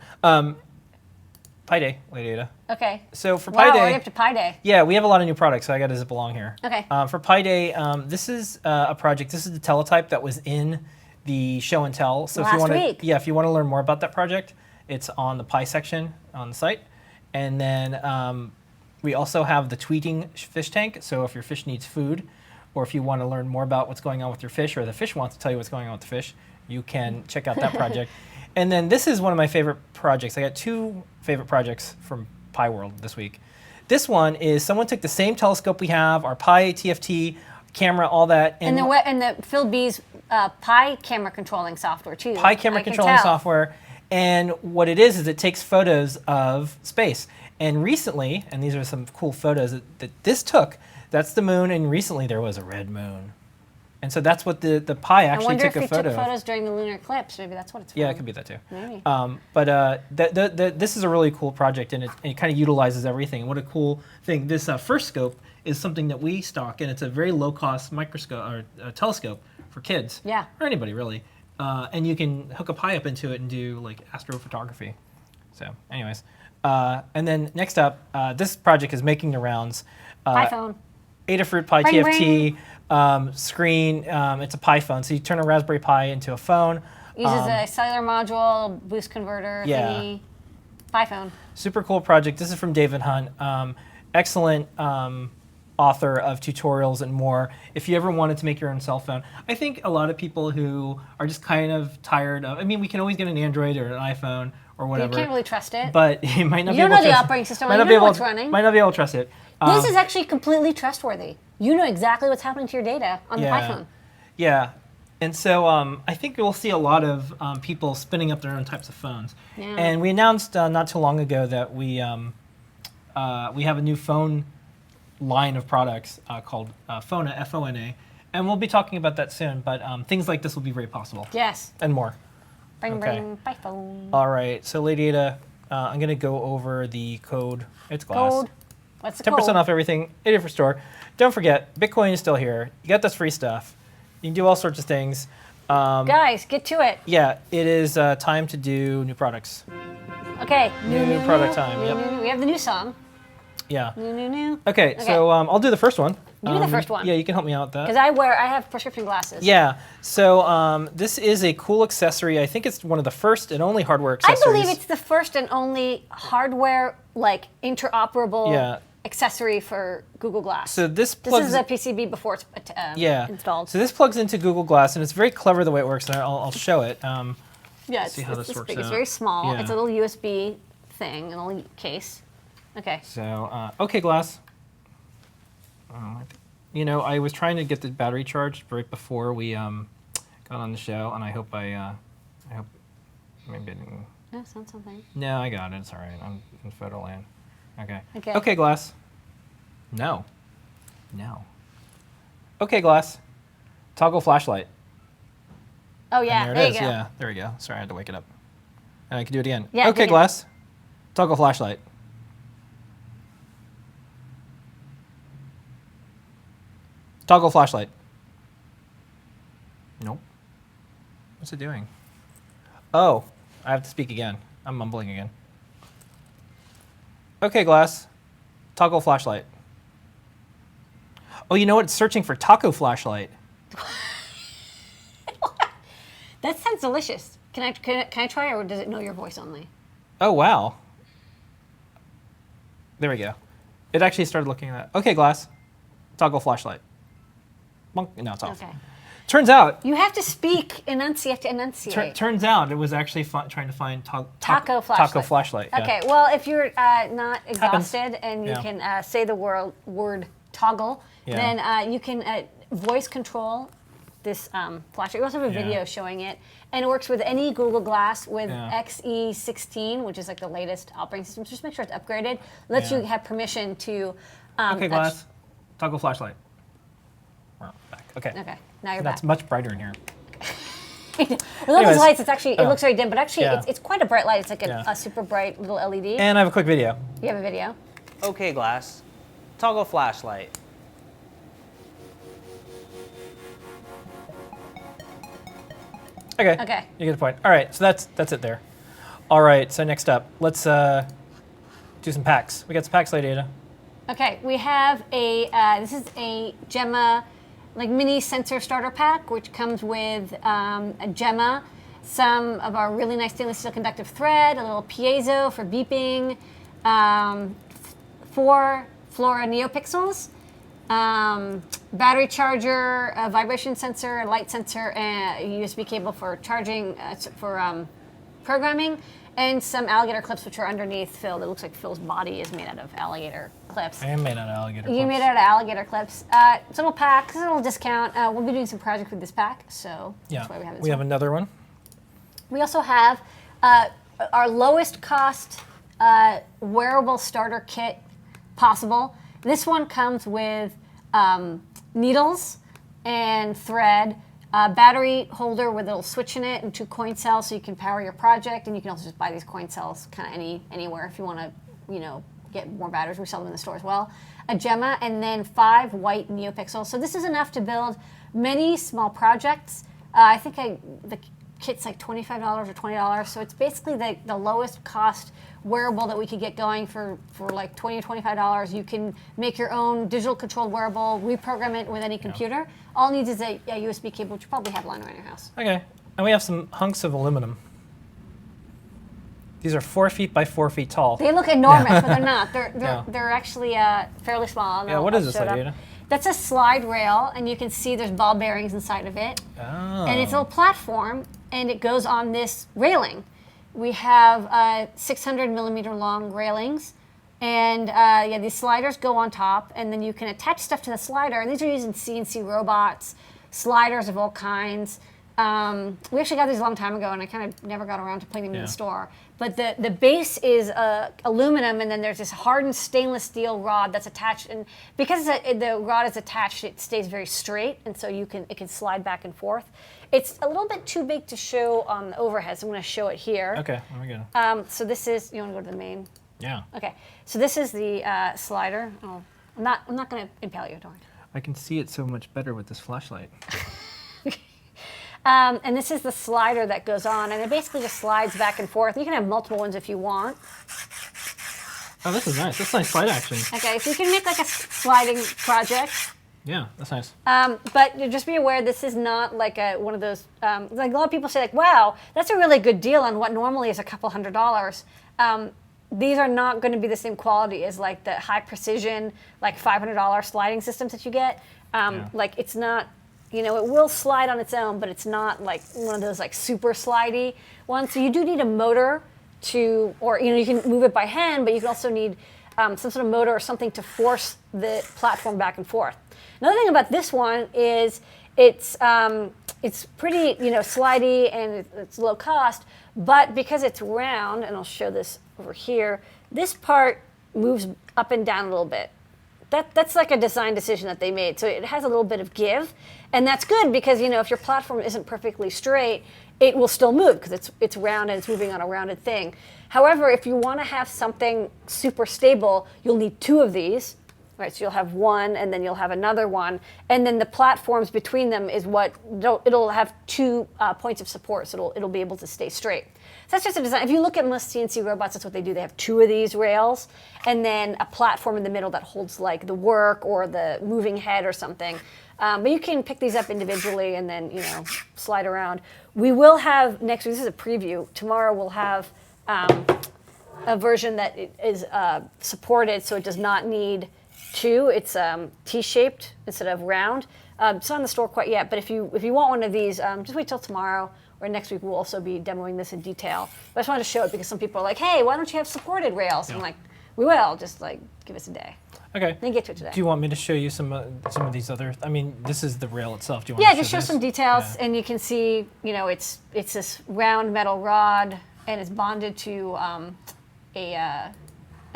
Pi Day, Lady Ada. Okay. So for Wow, Pi Day, already up to Pi Day. yeah, we have a lot of new products, so I got to zip along here. Okay. For Pi Day, this is a project. This is the teletype that was in the show and tell. So if you Last want week. to, if you want to learn more about that project, it's on the Pi section on the site. And then we also have the tweeting fish tank. So if your fish needs food, or if you want to learn more about what's going on with your fish, or the fish wants to tell you what's going on with the fish, you can check out that project. And then this is one of my favorite projects. I got two favorite projects from Pi World this week. This one is someone took the same telescope we have, our Pi TFT camera, all that, And the Phil B's Pi camera controlling software too. Pi camera I can controlling tell. software. And what it is it takes photos of space. And recently, and these are some cool photos that this took, that's the moon, and recently there was a red moon. And so that's what the Pi I actually wonder took if a he photo took of. photos during the lunar eclipse. Maybe that's what it's for. Yeah, it could be that too. Maybe. But this is a really cool project, and it kind of utilizes everything. And what a cool thing! This first scope is something that we stock, and it's a very low-cost microscope or telescope for kids. Yeah. Or anybody really. And you can hook a Pi up into it and do like astrophotography. So, anyways, and then next up, this project is making the rounds. iPhone. Adafruit Pi Ring, TFT screen. It's a Pi phone, so you turn a Raspberry Pi into a phone. Uses a cellular module, boost converter thingy. iPhone. Super cool project. This is from David Hunt. Excellent author of tutorials and more. If you ever wanted to make your own cell phone, I think a lot of people who are just kind of tired of, I mean, we can always get an Android or an iPhone or whatever. You can't really trust it. But you might not You be don't able to know the trust operating system. Might You not don't be know able what's to- running. Might not be able to trust it. This is actually completely trustworthy. You know exactly what's happening to your data on the iPhone. Yeah. And so I think we'll see a lot of people spinning up their own types of phones. Yeah. And we announced not too long ago that we have a new phone line of products called Fona, F-O-N-A. And we'll be talking about that soon, but things like this will be very possible. Yes. And more. Bring, Okay. bring, by phone. All right, so Lady Ada, I'm going to go over the code. It's glass. Code. What's the 10% code? off everything, Adafruit store. Don't forget, Bitcoin is still here. You got this free stuff. You can do all sorts of things. Guys, get to it. Yeah, it is time to do new products. Okay. New product time, yep. New. We have the new song. Yeah. New. Okay, so I'm do the first one. You do the first one. Yeah, you can help me out with that. Because I have prescription glasses. Yeah, so this is a cool accessory. I think it's one of the first and only hardware I accessories. believe it's the first and only hardware, like, interoperable Yeah. accessory for Google Glass. So this This plugs. is a PCB before it's installed. So this plugs into Google Glass, and it's very clever the way it works. And I'll show it. Yeah, see how this works big. It's out. very small. Yeah. It's a little USB thing, a little case. Okay. So okay, Glass. You know, I was trying to get the battery charged right before we got on the show, and I hope maybe I didn't. No, sounds something. No, I got it. It's all right. I'm in photo land. Okay. Okay. Okay, Glass. No. Okay, Glass. Toggle flashlight. Oh yeah, And there it is. you go. Yeah, there we go. Sorry, I had to wake it up. And I can do it again. Yeah, do okay, it again. Glass. Toggle flashlight. Toggle flashlight. Nope. What's it doing? Oh, I have to speak again. I'm mumbling again. Okay, Glass. Toggle flashlight. Oh, you know what? It's searching for taco flashlight. That sounds delicious. Can I try, or does it know your voice only? Oh, wow. There we go. It actually started looking at that. Okay, Glass. Toggle flashlight. Monk. No, it's off. Okay. Turns out, You have to speak. You have to enunciate. turns out it was actually trying to find Taco flashlight. Taco flashlight. Yeah. Okay. Well, if you're not exhausted and you Yeah. can say the word toggle, Yeah. then you can voice control this flashlight. We also have a Yeah. video showing it, and it works with any Google Glass with Yeah. XE16, which is like the latest operating system. Just make sure it's upgraded. Lets Yeah. you have permission to. Okay, Glass. Toggle flashlight. We're back. Okay. Okay. Now you're That's back. much brighter in here. With all Anyways. those lights, it's actually it looks very dim, but actually Yeah. it's quite a bright light. It's like Yeah. a super bright little LED. And I have a quick video. You have a video. Okay, Glass. Toggle flashlight. Okay. Okay. You get the point. All right. So that's it there. All right. So next up, let's do some packs. We got some packs, Lady Ada. Okay, we have a, this is a Gemma, like mini sensor starter pack, which comes with a Gemma, some of our really nice stainless steel conductive thread, a little piezo for beeping, 4 Flora NeoPixels, battery charger, a vibration sensor, a light sensor, and a USB cable for charging, for programming, and some alligator clips which are underneath Phil. It looks like Phil's body is made out of alligator clips. I am made out of alligator. You clips. made it out of alligator clips. It's a little pack, it's a little discount. We'll be doing some project with this pack, so Yeah. that's why we have this We have one. another one. We also have our lowest cost wearable starter kit possible. This one comes with needles, and thread. Battery holder with a little switch in it and 2 coin cells so you can power your project, and you can also just buy these coin cells kind of anywhere if you want to, get more batteries. We sell them in the store as well. A Gemma, and then 5 white NeoPixels. So this is enough to build many small projects. I think the kit's like $25 or $20, so it's basically the lowest cost wearable that we could get going for like $20 or $25. You can make your own digital controlled wearable, reprogram it with any computer. All it needs is a USB cable, which you probably have lying around your house. Okay, and we have some hunks of aluminum. These are 4 feet by 4 feet tall. They look enormous, but they're not. They're actually fairly small. Yeah, what is this, Adina? That's a slide rail, and you can see there's ball bearings inside of it. Oh. And it's a little platform, and it goes on this railing. We have 600 millimeter long railings, and these sliders go on top, and then you can attach stuff to the slider. And these are using CNC robots, sliders of all kinds. We actually got these a long time ago, and I kind of never got around to putting them in the store. But the base is aluminum, and then there's this hardened stainless steel rod that's attached. And because the rod is attached, it stays very straight, and so it can slide back and forth. It's a little bit too big to show on the overhead, so I'm going to show it here. Okay, there we go. So this is, you want to go to the main? Yeah. Okay, so this is the slider. Oh, I'm not going to impale you, don't worry. I can see it so much better with this flashlight. And this is the slider that goes on, and it basically just slides back and forth. You can have multiple ones if you want. Oh, this is nice. That's nice slide action. Okay, so you can make like a sliding project. Yeah, that's nice. But just be aware, this is not like one of those, like a lot of people say like, wow, that's a really good deal on what normally is a couple $100. These are not going to be the same quality as like the high precision, like $500 sliding systems that you get. Like it's not, it will slide on its own, but it's not like one of those like super slidey ones. So you do need a motor or you can move it by hand, but you can also need some sort of motor or something to force the platform back and forth. Another thing about this one is it's pretty slidey and it's low cost, but because it's round, and I'll show this over here, this part moves up and down a little bit. That's like a design decision that they made. So it has a little bit of give, and that's good because if your platform isn't perfectly straight, it will still move because it's round and it's moving on a rounded thing. However, if you want to have something super stable, you'll need 2 of these. Right, so you'll have one, and then you'll have another one, and then the platforms between them is what it'll have 2 points of support, so it'll be able to stay straight. So that's just a design. If you look at most CNC robots, that's what they do. They have 2 of these rails, and then a platform in the middle that holds like the work or the moving head or something. But you can pick these up individually and then slide around. We will have next week. This is a preview. Tomorrow we'll have a version that is supported, so it does not need 2. It's T-shaped instead of round. It's not in the store quite yet, but if you want one of these, just wait till tomorrow or next week. We'll also be demoing this in detail. But I just wanted to show it because some people are like, "Hey, why don't you have supported rails?" Yeah. I'm like, "We will. Just like give us a day." Okay. Then get to it today. Do you want me to show you some of these other? I mean, this is the rail itself. Do you want? Yeah, just show some details, and you can see, it's this round metal rod, and it's bonded to a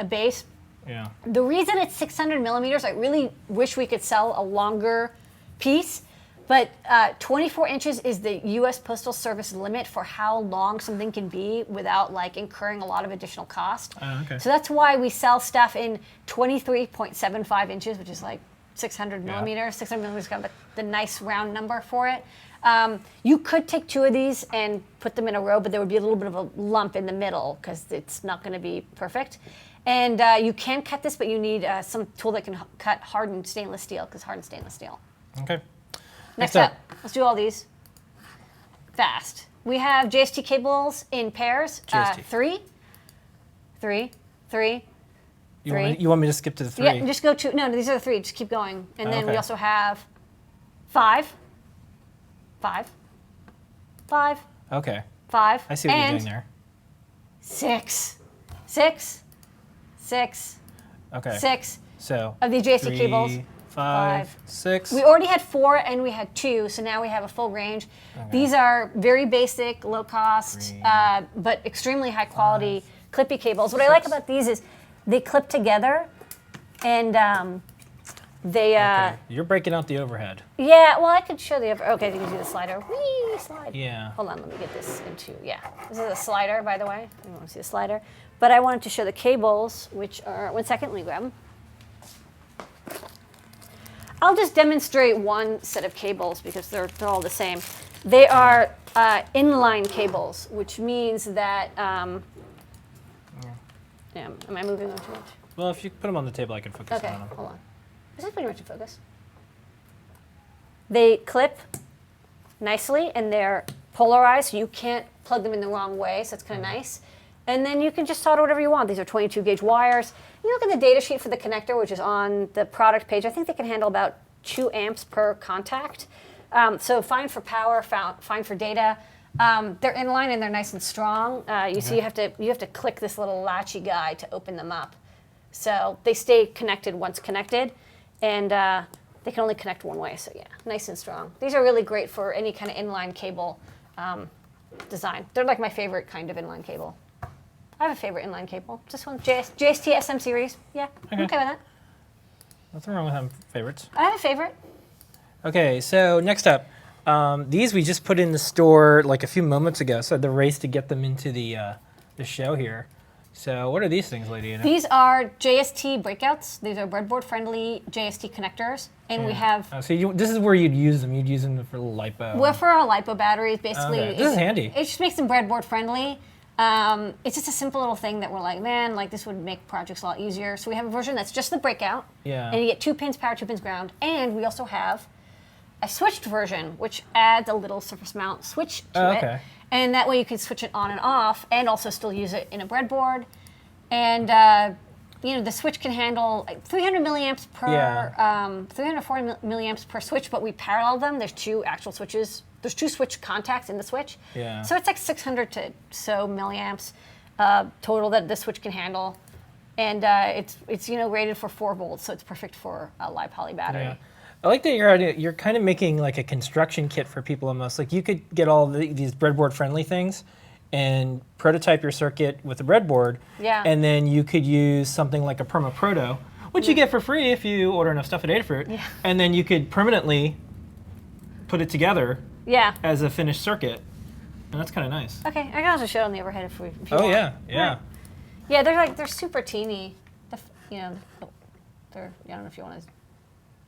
base. Yeah. The reason it's 600 millimeters, I really wish we could sell a longer piece, but 24 inches is the U.S. Postal Service limit for how long something can be without like incurring a lot of additional cost. Okay. So that's why we sell stuff in 23.75 inches, which is like 600 millimeters. 600 millimeters is kind of the nice round number for it. You could take 2 of these and put them in a row, but there would be a little bit of a lump in the middle because it's not going to be perfect. And you can cut this, but you need some tool that can cut hardened stainless steel, because hardened stainless steel. Okay. Next up, let's do all these fast. We have JST cables in pairs. JST. 3, 3, 3. You want me to skip to the 3? Yeah, just go to, no, these are the 3. Just keep going. And then we also have 5, 5, 5. Okay. 5. I see what you're doing there. 6, 6. 6. Okay. 6. So of these JST 3, cables. 5, 6. We already had 4 and we had 2, so now we have a full range. Okay. These are very basic, low cost, but extremely high quality clippy cables. What I like about these is they clip together, and They, Okay. You're breaking out the overhead. yeah, well, I could show the other. Okay, you can see the slider. Whee, slide. Yeah. Hold on, let me get this into, yeah. This is a slider, by the way. You want to see the slider. But I wanted to show the cables, which are, 1 second, let me grab them. I'll just demonstrate one set of cables because they're all the same. They are inline cables, which means that, yeah, am I moving on too much? Well, if you put them on the table, I can focus Okay, on them. hold on. Is that pretty much in focus? They clip nicely and they're polarized, so you can't plug them in the wrong way, so it's kind of nice. And then you can just solder whatever you want. These are 22 gauge wires. You look at the data sheet for the connector, which is on the product page. I think they can handle about 2 amps per contact. So fine for power, fine for data. They're inline and they're nice and strong. You see, you have to click this little latchy guy to open them up. So they stay connected once connected, and they can only connect one way. So yeah, nice and strong. These are really great for any kind of inline cable design. They're like my favorite kind of inline cable. I have a favorite inline cable. This one, JST SM series. Yeah, I'm okay with that. Nothing wrong with having favorites. I have a favorite. Okay, so next up, these we just put in the store like a few moments ago. So the race to get them into the show here. So what are these things, Lady Anna? These are JST breakouts. These are breadboard-friendly JST connectors, and we have. So this is where you'd use them. You'd use them for lipo. Well, for our lipo batteries, basically. Okay. This is handy. It just makes them breadboard-friendly. It's just a simple little thing that we're like, man, like this would make projects a lot easier. So we have a version that's just the breakout. Yeah. And you get 2 pins power, 2 pins ground, and we also have a switched version, which adds a little surface mount switch to it. And that way you can switch it on and off and also still use it in a breadboard. And, the switch can handle 300 milliamps per, 340 milliamps per switch, but we parallel them. There's 2 actual switches. There's 2 switch contacts in the switch. Yeah. So it's like 600 to so milliamps total that the switch can handle. And it's rated for 4 volts, so it's perfect for a li-poly battery. Yeah. I like that you're kind of making like a construction kit for people almost. Like you could get all these breadboard friendly things and prototype your circuit with a breadboard. Yeah. And then you could use something like a Perma Proto, which you get for free if you order enough stuff at Adafruit. Yeah. And then you could permanently put it together as a finished circuit. And that's kind of nice. Okay, I can also show it on the overhead if you oh, want. yeah. Right. Yeah, they're super teeny. I don't know if you want to.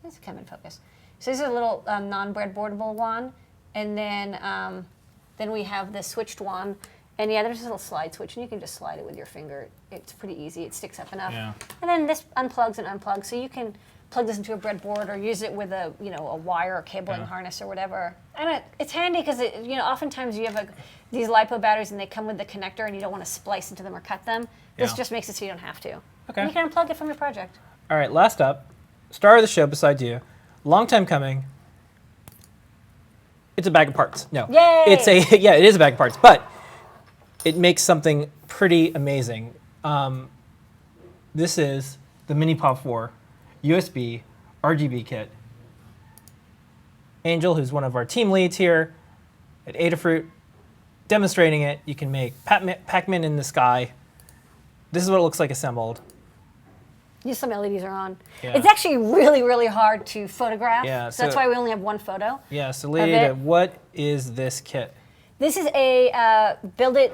This is kind of in focus. So these are a little non-breadboardable one, and then we have the switched one, and yeah, there's a little slide switch, and you can just slide it with your finger. It's pretty easy. It sticks up enough. Yeah. And then this unplugs and unplugs, so you can plug this into a breadboard or use it with a wire or cabling harness or whatever. And it's handy because oftentimes you have these lipo batteries and they come with the connector and you don't want to splice into them or cut them. This just makes it so you don't have to. Okay. And you can unplug it from your project. All right, last up, star of the show besides you, long time coming. It's a bag of parts. No. Yay! It is a bag of parts, but it makes something pretty amazing. This is the Mini Pop 4 USB RGB kit. Angel, who's one of our team leads here at Adafruit, demonstrating it. You can make Pac-Man in the sky. This is what it looks like assembled. Some LEDs are on. Yeah. It's actually really, really hard to photograph. Yeah, so that's why we only have one photo. Yeah, so Lita, what is this kit? This is a Build It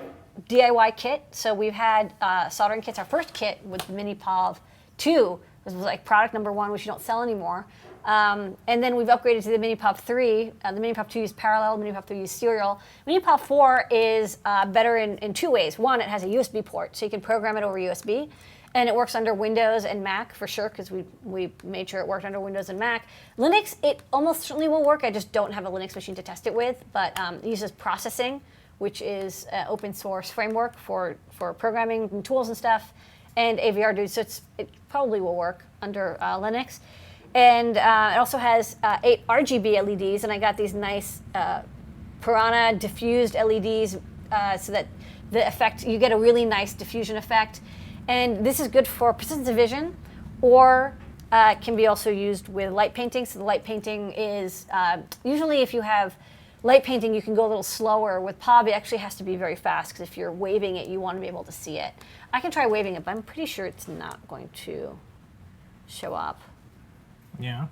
DIY kit. So we've had soldering kits. Our first kit was the Mini POV 2. This was like product number 1, which you don't sell anymore. And then we've upgraded to the Mini POV 3. The Mini POV 2 is parallel, the Mini POV 3 is serial. Mini POV 4 is better in 2 ways. One, it has a USB port, so you can program it over USB. And it works under Windows and Mac for sure, because we made sure it worked under Windows and Mac. Linux, it almost certainly will work. I just don't have a Linux machine to test it with, but it uses processing, which is an open source framework for programming and tools and stuff, and AVR dude, so it probably will work under Linux. And it also has 8 RGB LEDs, and I got these nice Piranha diffused LEDs so that the effect, you get a really nice diffusion effect. And this is good for persistence of vision, or can be also used with light painting. So the light painting is, usually if you have light painting, you can go a little slower. With POV, it actually has to be very fast, because if you're waving it, you want to be able to see it. I can try waving it, but I'm pretty sure it's not going to show up. Yeah.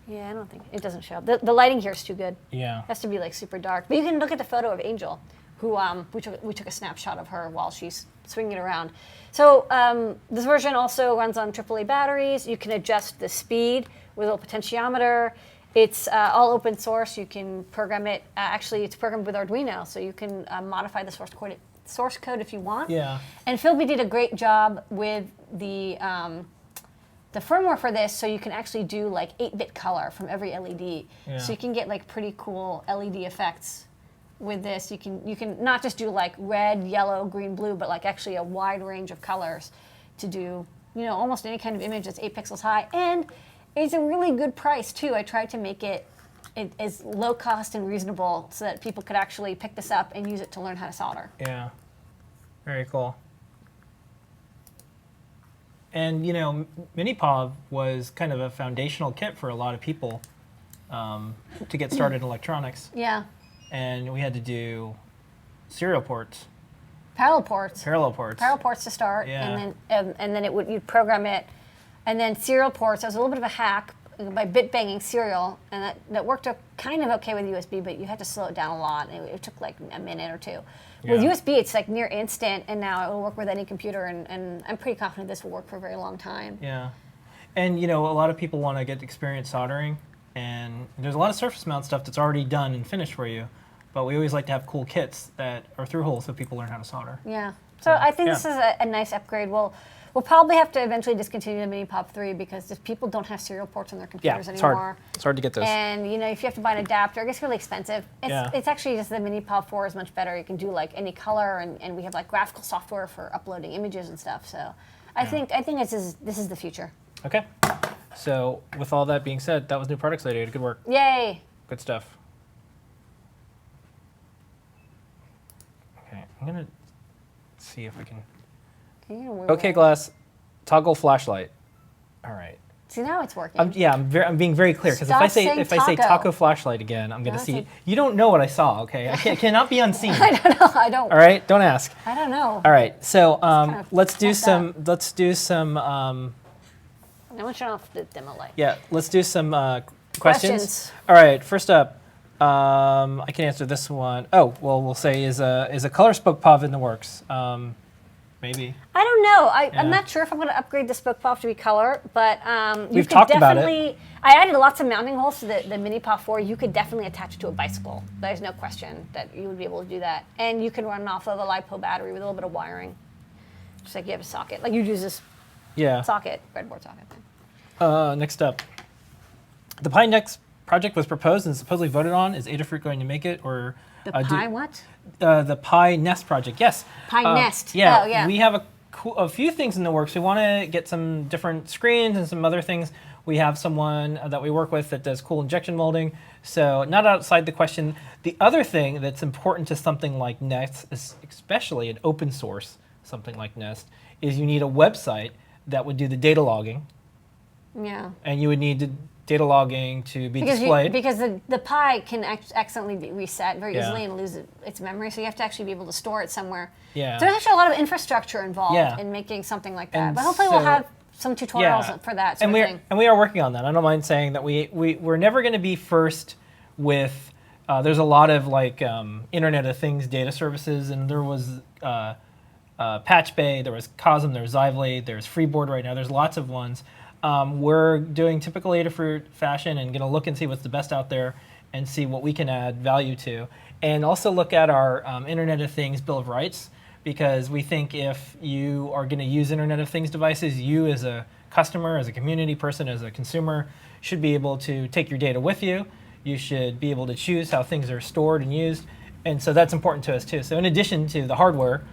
Yeah, I don't think it doesn't show. The lighting here is too good. Yeah. It has to be like super dark. But you can look at the photo of Angel, who we took a snapshot of her while she's swinging it around. So this version also runs on AAA batteries. You can adjust the speed with a little potentiometer. It's all open source. You can program it. Actually, it's programmed with Arduino, so you can modify the source code if you want. Yeah. And Philby did a great job with the firmware for this, so you can actually do like 8-bit color from every LED. Yeah. So you can get like pretty cool LED effects with this. You can not just do like red, yellow, green, blue, but like actually a wide range of colors to do, you know, almost any kind of image that's 8 pixels high. And it's a really good price too. I tried to make it as low cost and reasonable so that people could actually pick this up and use it to learn how to solder. Yeah. Very cool. And, you know, Minipov was kind of a foundational kit for a lot of people to get started in electronics. Yeah. And we had to do serial ports, Parallel ports. parallel ports. Parallel ports to start, Yeah. and then you'd program it, and then serial ports. That was a little bit of a hack by bit banging serial, and that worked kind of okay with USB, but you had to slow it down a lot. It took like a minute or two. With Yeah. USB, it's like near instant, and now it will work with any computer, and I'm pretty confident this will work for a very long time. Yeah. And, you know, a lot of people want to get experience soldering, and there's a lot of surface mount stuff that's already done and finished for you, but we always like to have cool kits that are through holes so people learn how to solder. Yeah. So I think this is a nice upgrade. We'll probably have to eventually discontinue the Minipop 3 because just people don't have serial ports on their computers it's anymore. hard. It's hard to get those. And you know, if you have to buy an adapter, it gets really expensive. It's actually just the Minipop 4 is much better. You can do like any color, and we have like graphical software for uploading images and stuff. So I think this is the future. Okay. So with all that being said, that was New Products Lady. Good work. Yay! Good stuff. Okay, I'm gonna see if we can. Okay, Glass, toggle flashlight. All right. See, now it's working. I'm being very clear because Stop if I say saying taco flashlight again, I'm gonna No, see. say- You don't know what I saw, okay? I cannot be unseen. I don't know. I don't. All right, don't ask. I don't know. All right, so kind of let's do messed some. up. Let's do some. I'm gonna turn off the demo light. Yeah, let's do some questions. Questions. All right, first up, I can answer this one. Oh, well, we'll say is a color spoke POV in the works? Maybe. I don't know. Yeah. I'm not sure if I'm going to upgrade the spoke POV to be color, but you We've could talked about it. definitely. I added lots of mounting holes to the Minipop 4. You could definitely attach it to a bicycle. There's no question that you would be able to do that, and you can run off of a LiPo battery with a little bit of wiring, just like you have a socket. Like you'd use this Yeah. socket, breadboard socket thing. Next up, the Pi Next project was proposed and supposedly voted on. Is Adafruit going to make it or The Pi what? the Pi Nest project? Yes. Pi Nest. Yeah. Oh, yeah. We have a few things in the works. We want to get some different screens and some other things. We have someone that we work with that does cool injection molding. So not outside the question. The other thing that's important to something like Nest, especially an open source something like Nest, is you need a website that would do the data logging. Yeah. And you would need the data logging to be displayed. Because the Pi can accidentally be reset very Yeah. easily and lose its memory, so you have to actually be able to store it somewhere. Yeah. So there's actually a lot of infrastructure involved Yeah. in making something like that. And But hopefully we'll so- have some tutorials for that sort of thing. And we are working on that. I don't mind saying that we're never going to be first with. There's a lot of like Internet of Things data services, and there was Patch Bay, there was Cosm, there's Xyblade, there's Freeboard right now. There's lots of ones. We're doing typical Adafruit fashion and going to look and see what's the best out there and see what we can add value to, and also look at our Internet of Things Bill of Rights, because we think if you are going to use Internet of Things devices, you as a customer, as a community person, as a consumer, should be able to take your data with you. You should be able to choose how things are stored and used, and so that's important to us too. So in addition to the hardware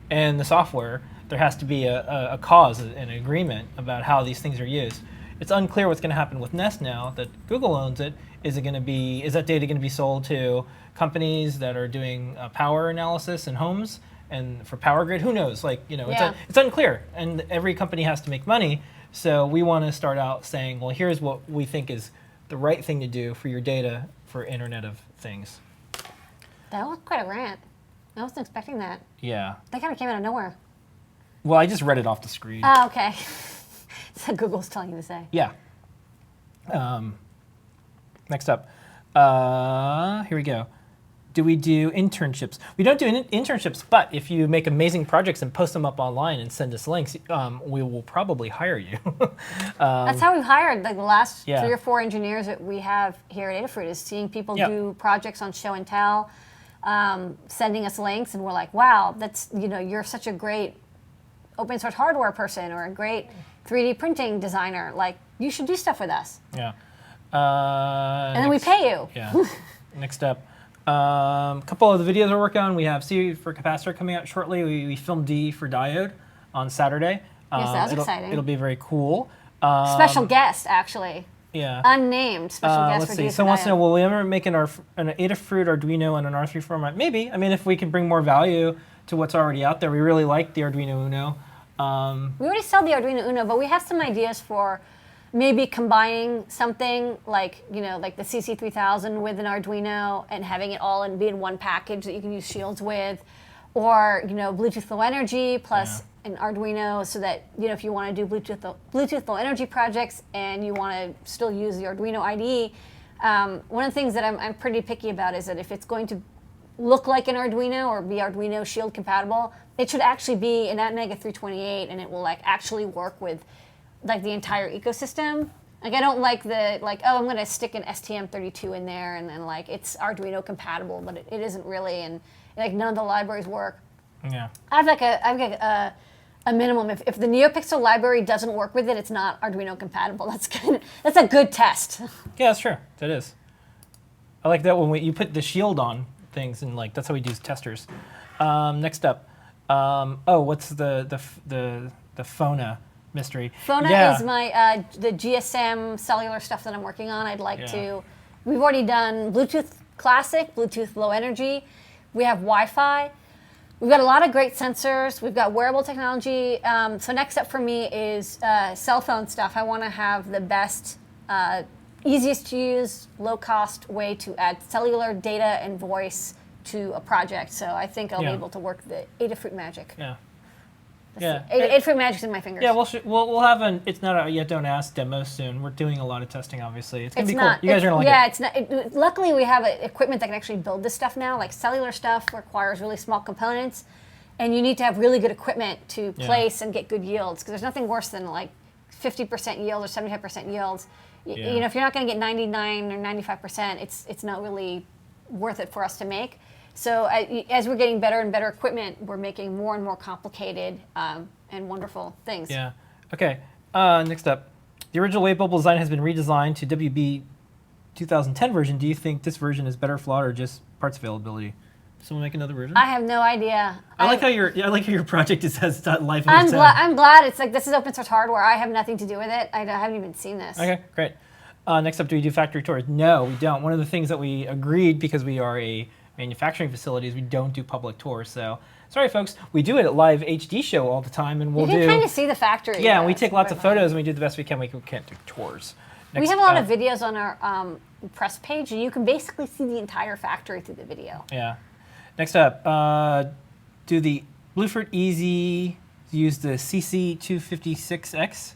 and the software, there has to be a cause, an agreement about how these things are used. It's unclear what's going to happen with Nest now that Google owns it. Is that data going to be sold to companies that are doing power analysis in homes and for power grid? Who knows? It's unclear, and every company has to make money. So we want to start out saying, well, here's what we think is the right thing to do for your data for Internet of Things. That was quite a rant. I wasn't expecting that. Yeah. That kind of came out of nowhere. Well, I just read it off the screen. Oh, okay. That's what Google's telling you to say. Yeah. Next up, here we go. Do we do internships? We don't do internships, but if you make amazing projects and post them up online and send us links, we will probably hire you. That's how we've hired like the last Yeah. 3 or 4 engineers that we have here at Adafruit is seeing people Yep. do projects on show and tell, sending us links, and we're like, wow, that's you're such a great open source hardware person or a great 3D printing designer. Like you should do stuff with us, Yeah. and then we pay you. Yeah. Next up, a couple of the videos we're working on. We have C for capacitor coming out shortly. We filmed D for diode on Saturday. Yes, that was exciting. It'll be very cool. Special guest, actually. Yeah. Unnamed special guest Let's for see. D Someone wants to know, will we ever make an Adafruit Arduino and an R3 format? Maybe. I mean, if we can bring more value to what's already out there. We really like the Arduino Uno. We already sell the Arduino Uno, but we have some ideas for maybe combining something like, like the CC3000 with an Arduino and having it all be in one package that you can use shields with, or, Bluetooth Low Energy plus an Arduino so that, if you want to do Bluetooth Low Energy projects and you want to still use the Arduino IDE, one of the things that I'm pretty picky about is that if it's going to look like an Arduino or be Arduino Shield compatible, it should actually be an Atmega 328 and it will actually work with the entire ecosystem. I don't like I'm going to stick an STM32 in there and then it's Arduino compatible, but it isn't really, and none of the libraries work. Yeah. I have a minimum. If the NeoPixel library doesn't work with it, it's not Arduino compatible. That's a good test. Yeah, that's true. That is. I like that when you put the shield on things and that's how we do testers. Next up, what's the Fona mystery? Fona is my the GSM cellular stuff that I'm working on. I'd like to. We've already done Bluetooth Classic, Bluetooth Low Energy. We have Wi-Fi. We've got a lot of great sensors. We've got wearable technology. So next up for me is cell phone stuff. I want to have the best, easiest to use, low cost way to add cellular data and voice to a project. So I think I'll be able to work the Adafruit magic. Yeah. Adafruit magic's in my fingers. Yeah, we'll have an It's Not a Yet Don't Ask demo soon. We're doing a lot of testing, obviously. It's gonna be cool. You guys are gonna like it. Yeah, it's not. Luckily, we have equipment that can actually build this stuff now. Like cellular stuff requires really small components, and you need to have really good equipment to place and get good yields. Because there's nothing worse than 50% yield or 75% yields. If you're not going to get 99 or 95%, it's not really worth it for us to make. So as we're getting better and better equipment, we're making more and more complicated and wonderful things. Yeah. Okay. Next up, the original wave bubble design has been redesigned to WB 2010 version. Do you think this version is better flawed or just parts availability? Someone make another version? I have no idea. I like how your project has life. I'm glad it's this is open source hardware. I have nothing to do with it. I haven't even seen this. Okay, great. Next up, do we do factory tours? No, we don't. One of the things that we agreed, because we are a manufacturing facility, is we don't do public tours. So sorry, folks. We do it at Live HD Show all the time, and we'll you can kind of see the factory. Yeah, and we take lots of photos, and we do the best we can. We can't do tours. We have a lot of videos on our press page, and you can basically see the entire factory through the video. Yeah. Next up, do the Bluefruit Easy use the CC256X?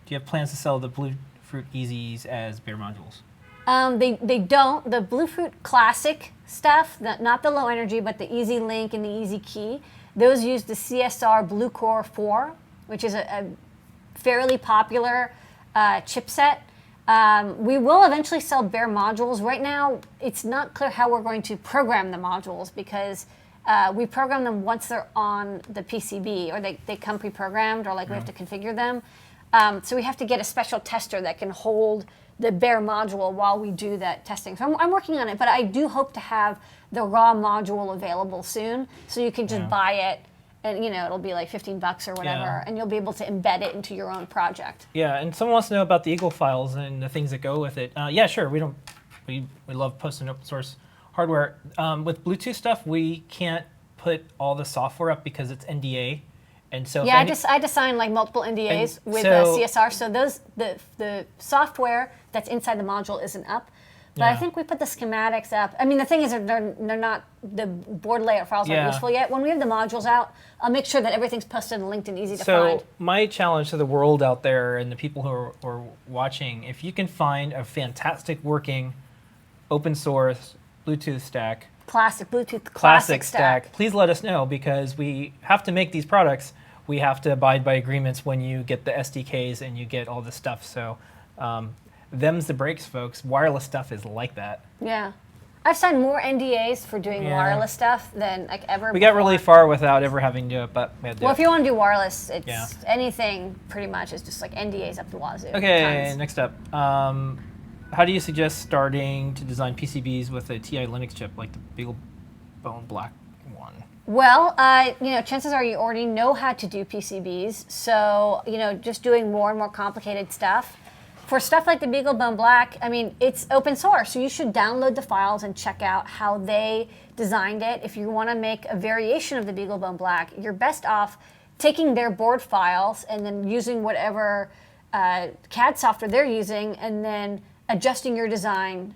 Do you have plans to sell the Bluefruit Easies as bare modules? They don't. The Bluefruit Classic stuff, not the low energy, but the Easy Link and the Easy Key, those use the CSR Blue Core 4, which is a fairly popular chipset. We will eventually sell bare modules. Right now, it's not clear how we're going to program the modules because we program them once they're on the PCB, or they come pre-programmed, or we have to configure them. So we have to get a special tester that can hold the bare module while we do that testing. So I'm working on it, but I do hope to have the raw module available soon, so you can just buy it, and it'll be like $15 or whatever, and you'll be able to embed it into your own project. Yeah, and someone wants to know about the Eagle files and the things that go with it. Yeah, sure. We love posting open source hardware. With Bluetooth stuff, we can't put all the software up because it's NDA. And so I just signed multiple NDAs with CSR, so the software that's inside the module isn't up, But I Yeah. think we put the schematics up. I mean, the thing is, they're not, the board layout files aren't Yeah. useful yet. When we have the modules out, I'll make sure that everything's posted and linked and easy to So find. my challenge to the world out there and the people who are watching, if you can find a fantastic working open source Bluetooth stack, Classic Bluetooth classic stack, please let us know, because we have to make these products. We have to abide by agreements when you get the SDKs and you get all this stuff. So them's the breaks, folks. Wireless stuff is like that. Yeah. I've signed more NDAs for doing Yeah. wireless stuff than like ever We got before. really far without ever having to do it, but we had to do Well, it. if you want to do wireless, it's Yeah. anything pretty much is just like NDAs up the wazoo. Okay, Tons. next up. How do you suggest starting to design PCBs with a TI Linux chip like the BeagleBone Black one? Well, chances are you already know how to do PCBs, so just doing more and more complicated stuff. For stuff like the BeagleBone Black, I mean, it's open source, so you should download the files and check out how they designed it. If you want to make a variation of the BeagleBone Black, you're best off taking their board files and then using whatever CAD software they're using, and then adjusting your design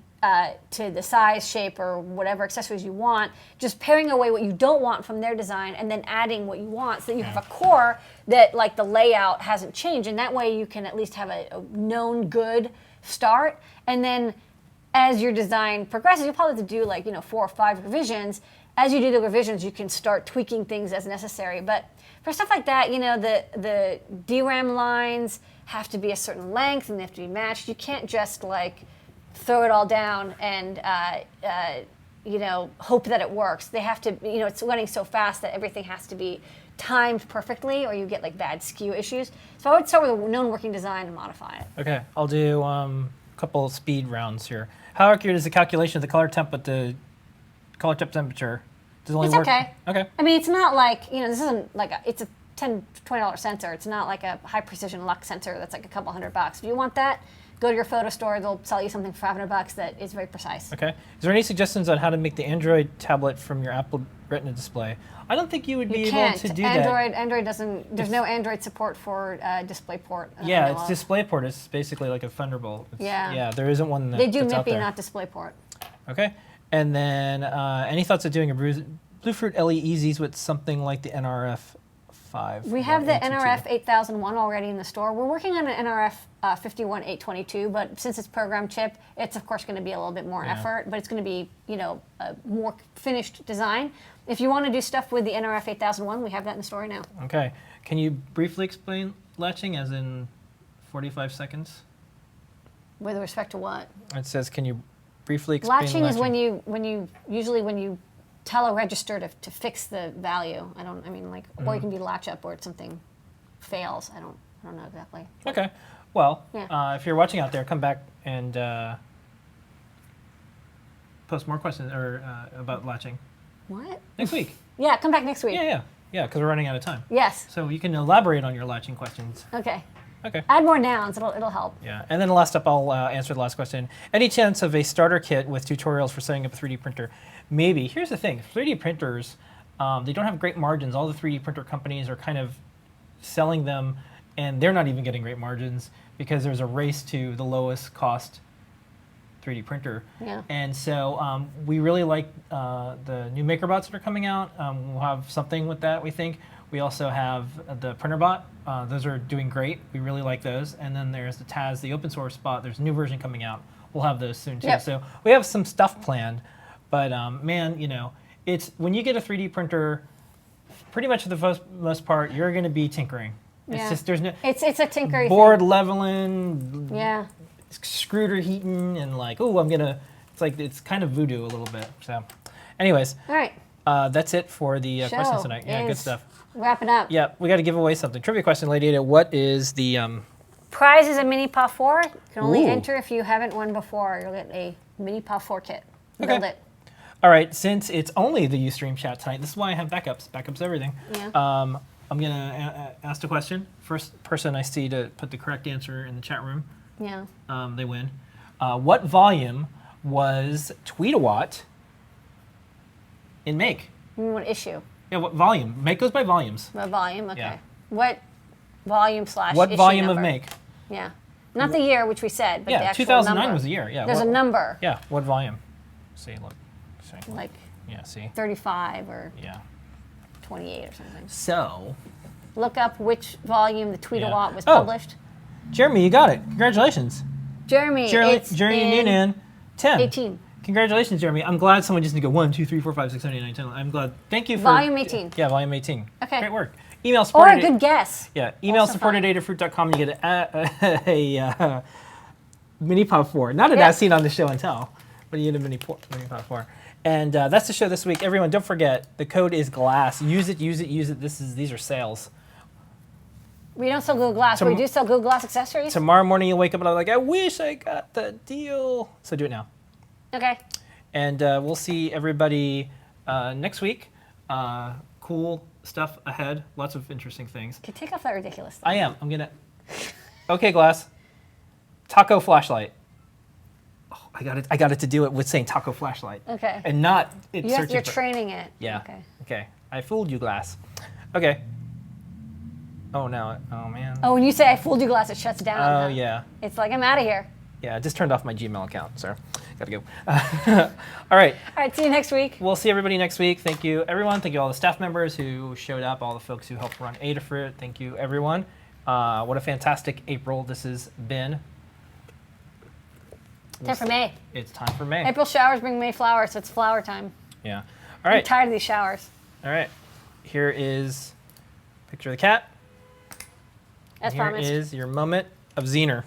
to the size, shape, or whatever accessories you want, just paring away what you don't want from their design and then adding what you want, so that you have a core that like the layout hasn't changed, and that way you can at least have a known good start. And then as your design progresses, you'll probably have to do 4 or 5 revisions. As you do the revisions, you can start tweaking things as necessary. But for stuff like that, the DRAM lines have to be a certain length and they have to be matched. You can't just throw it all down and hope that it works. They have to, it's running so fast that everything has to be timed perfectly, or you get bad skew issues. So I would start with a known working design and modify it. Okay, I'll do a couple speed rounds here. How accurate is the calculation of the color temp with the color temp temperature? Does it only It's work? okay. Okay. I mean, it's not this isn't it's a $10, $20 sensor. It's not like a high precision Lux sensor that's a couple $100. If you want that, go to your photo store. They'll sell you something for $500 that is very precise. Okay. Is there any suggestions on how to make the Android tablet from your Apple Retina display? I don't think you would be You able can't. to do that. Android doesn't. There's no Android support for DisplayPort. Yeah, it's DisplayPort. It's basically like a Thunderbolt. Yeah. Yeah, there isn't one They do that's out MIPI, there. not DisplayPort. Okay. And then any thoughts of doing a Bluefruit LE-EZs with something like the NRF 5? We have the NRF 8001 already in the store. We're working on an NRF 51822, but since it's program chip, it's of course going to be a little bit more effort, but it's going to be a more finished design. If you want to do stuff with the NRF 8001, we have that in the store now. Okay. Can you briefly explain latching, as in 45 seconds? With respect to what? It says, can you briefly explain Latching is when you usually tell a register to fix the value. Or you can be latch up, or it's something fails. I don't know exactly. Okay. Well, Yeah. if you're watching out there, come back and post more questions about latching What? next week. Yeah, come back next week. Yeah, because we're running out of time. Yes. So you can elaborate on your latching questions. Okay. Okay. Add more nouns. It'll help. Yeah, and then last up, I'll answer the last question. Any chance of a starter kit with tutorials for setting up a 3D printer? Maybe. Here's the thing. 3D printers, they don't have great margins. All the 3D printer companies are kind of selling them, and they're not even getting great margins because there's a race to the lowest cost 3D printer. Yeah. And so we really like the new MakerBots that are coming out. We'll have something with that, we think. We also have the PrinterBot. Those are doing great. We really like those. And then there's the Taz, the open source bot. There's a new version coming out. We'll have those soon too. Yep. So we have some stuff planned. But man, it's when you get a 3D printer, pretty much for the most part, you're going to be tinkering. It's Yeah. just there's no It's a tinkery board thing. leveling, Yeah. screwder heating, and it's kind of voodoo a little bit. So, anyways, All right. that's it for the questions Show tonight. Yeah, good is stuff. Wrapping up. Yeah, we got to give away something. Trivia question, Lady Ada. What is the Prize is a mini PAW 4. You can only Ooh. enter if you haven't won before. You'll get a mini PAW 4 kit. Build it. All right, since it's only the Ustream chat tonight, this is why I have backups. Backups everything. Yeah. I'm going to ask the question. First person I see to put the correct answer in the chat room, Yeah. they win. What volume was Tweetawatt in Make? You mean what issue? Yeah, what volume? Make goes by volumes. What volume? Okay. Yeah. What volume / What issue volume number? of Make? Yeah. Not the year, which we said, but the Yeah, actual 2009 number. was the year. Yeah. There's a number, Yeah. What volume? See, look. See. like Yeah. See. 35 or Yeah. 28 or something. So, Look up which volume the Tweet-a-Watt was Oh. published. Jeremy, you got it. Congratulations. Jeremy, Jeremy it's Jeremy in Noonan. 10. 18. Congratulations, Jeremy. I'm glad someone just didn't go 1, 2, 3, 4, 5, 6, 7, 8, 9, 10. I'm glad. Thank you for Volume 18. Yeah, volume 18. Okay. Great work. Email Or support. a good guess. Yeah, email Also support fine. at adafruit.com. You get a mini pop 4. Not an Yeah. as seen on the show and tell, but you get a mini pop 4. And that's the show this week. Everyone, don't forget the code is GLASS. Use it, use it, use it. These are sales. We don't sell Google Glass, but we do sell Google Glass accessories. Tomorrow morning you'll wake up and I'm like, I wish I got the deal. So do it now. Okay. And we'll see everybody next week. Cool stuff ahead. Lots of interesting things. Okay, take off that ridiculous stuff. I am. I'm gonna. Okay, Glass. Taco flashlight. Oh, I got it to do it with saying taco flashlight. Okay. And not it You're searching for. training it. Yeah. Okay. Okay. I fooled you, Glass. Okay. Oh no. Oh man. Oh, when you say I fooled you, Glass, it shuts down. Oh huh? yeah. It's like, I'm out of here. Yeah. I just turned off my Gmail account, so gotta go. All right. All right, see you next week. We'll see everybody next week. Thank you, everyone. Thank you, all the staff members who showed up, all the folks who helped run Adafruit. Thank you, everyone. What a fantastic April this has been. Time for May. It's time for May. April showers bring May flowers, so it's flower time. Yeah. All I'm right. tired of these showers. All right. Here is picture of the cat. As Here promised. is your moment of Zener.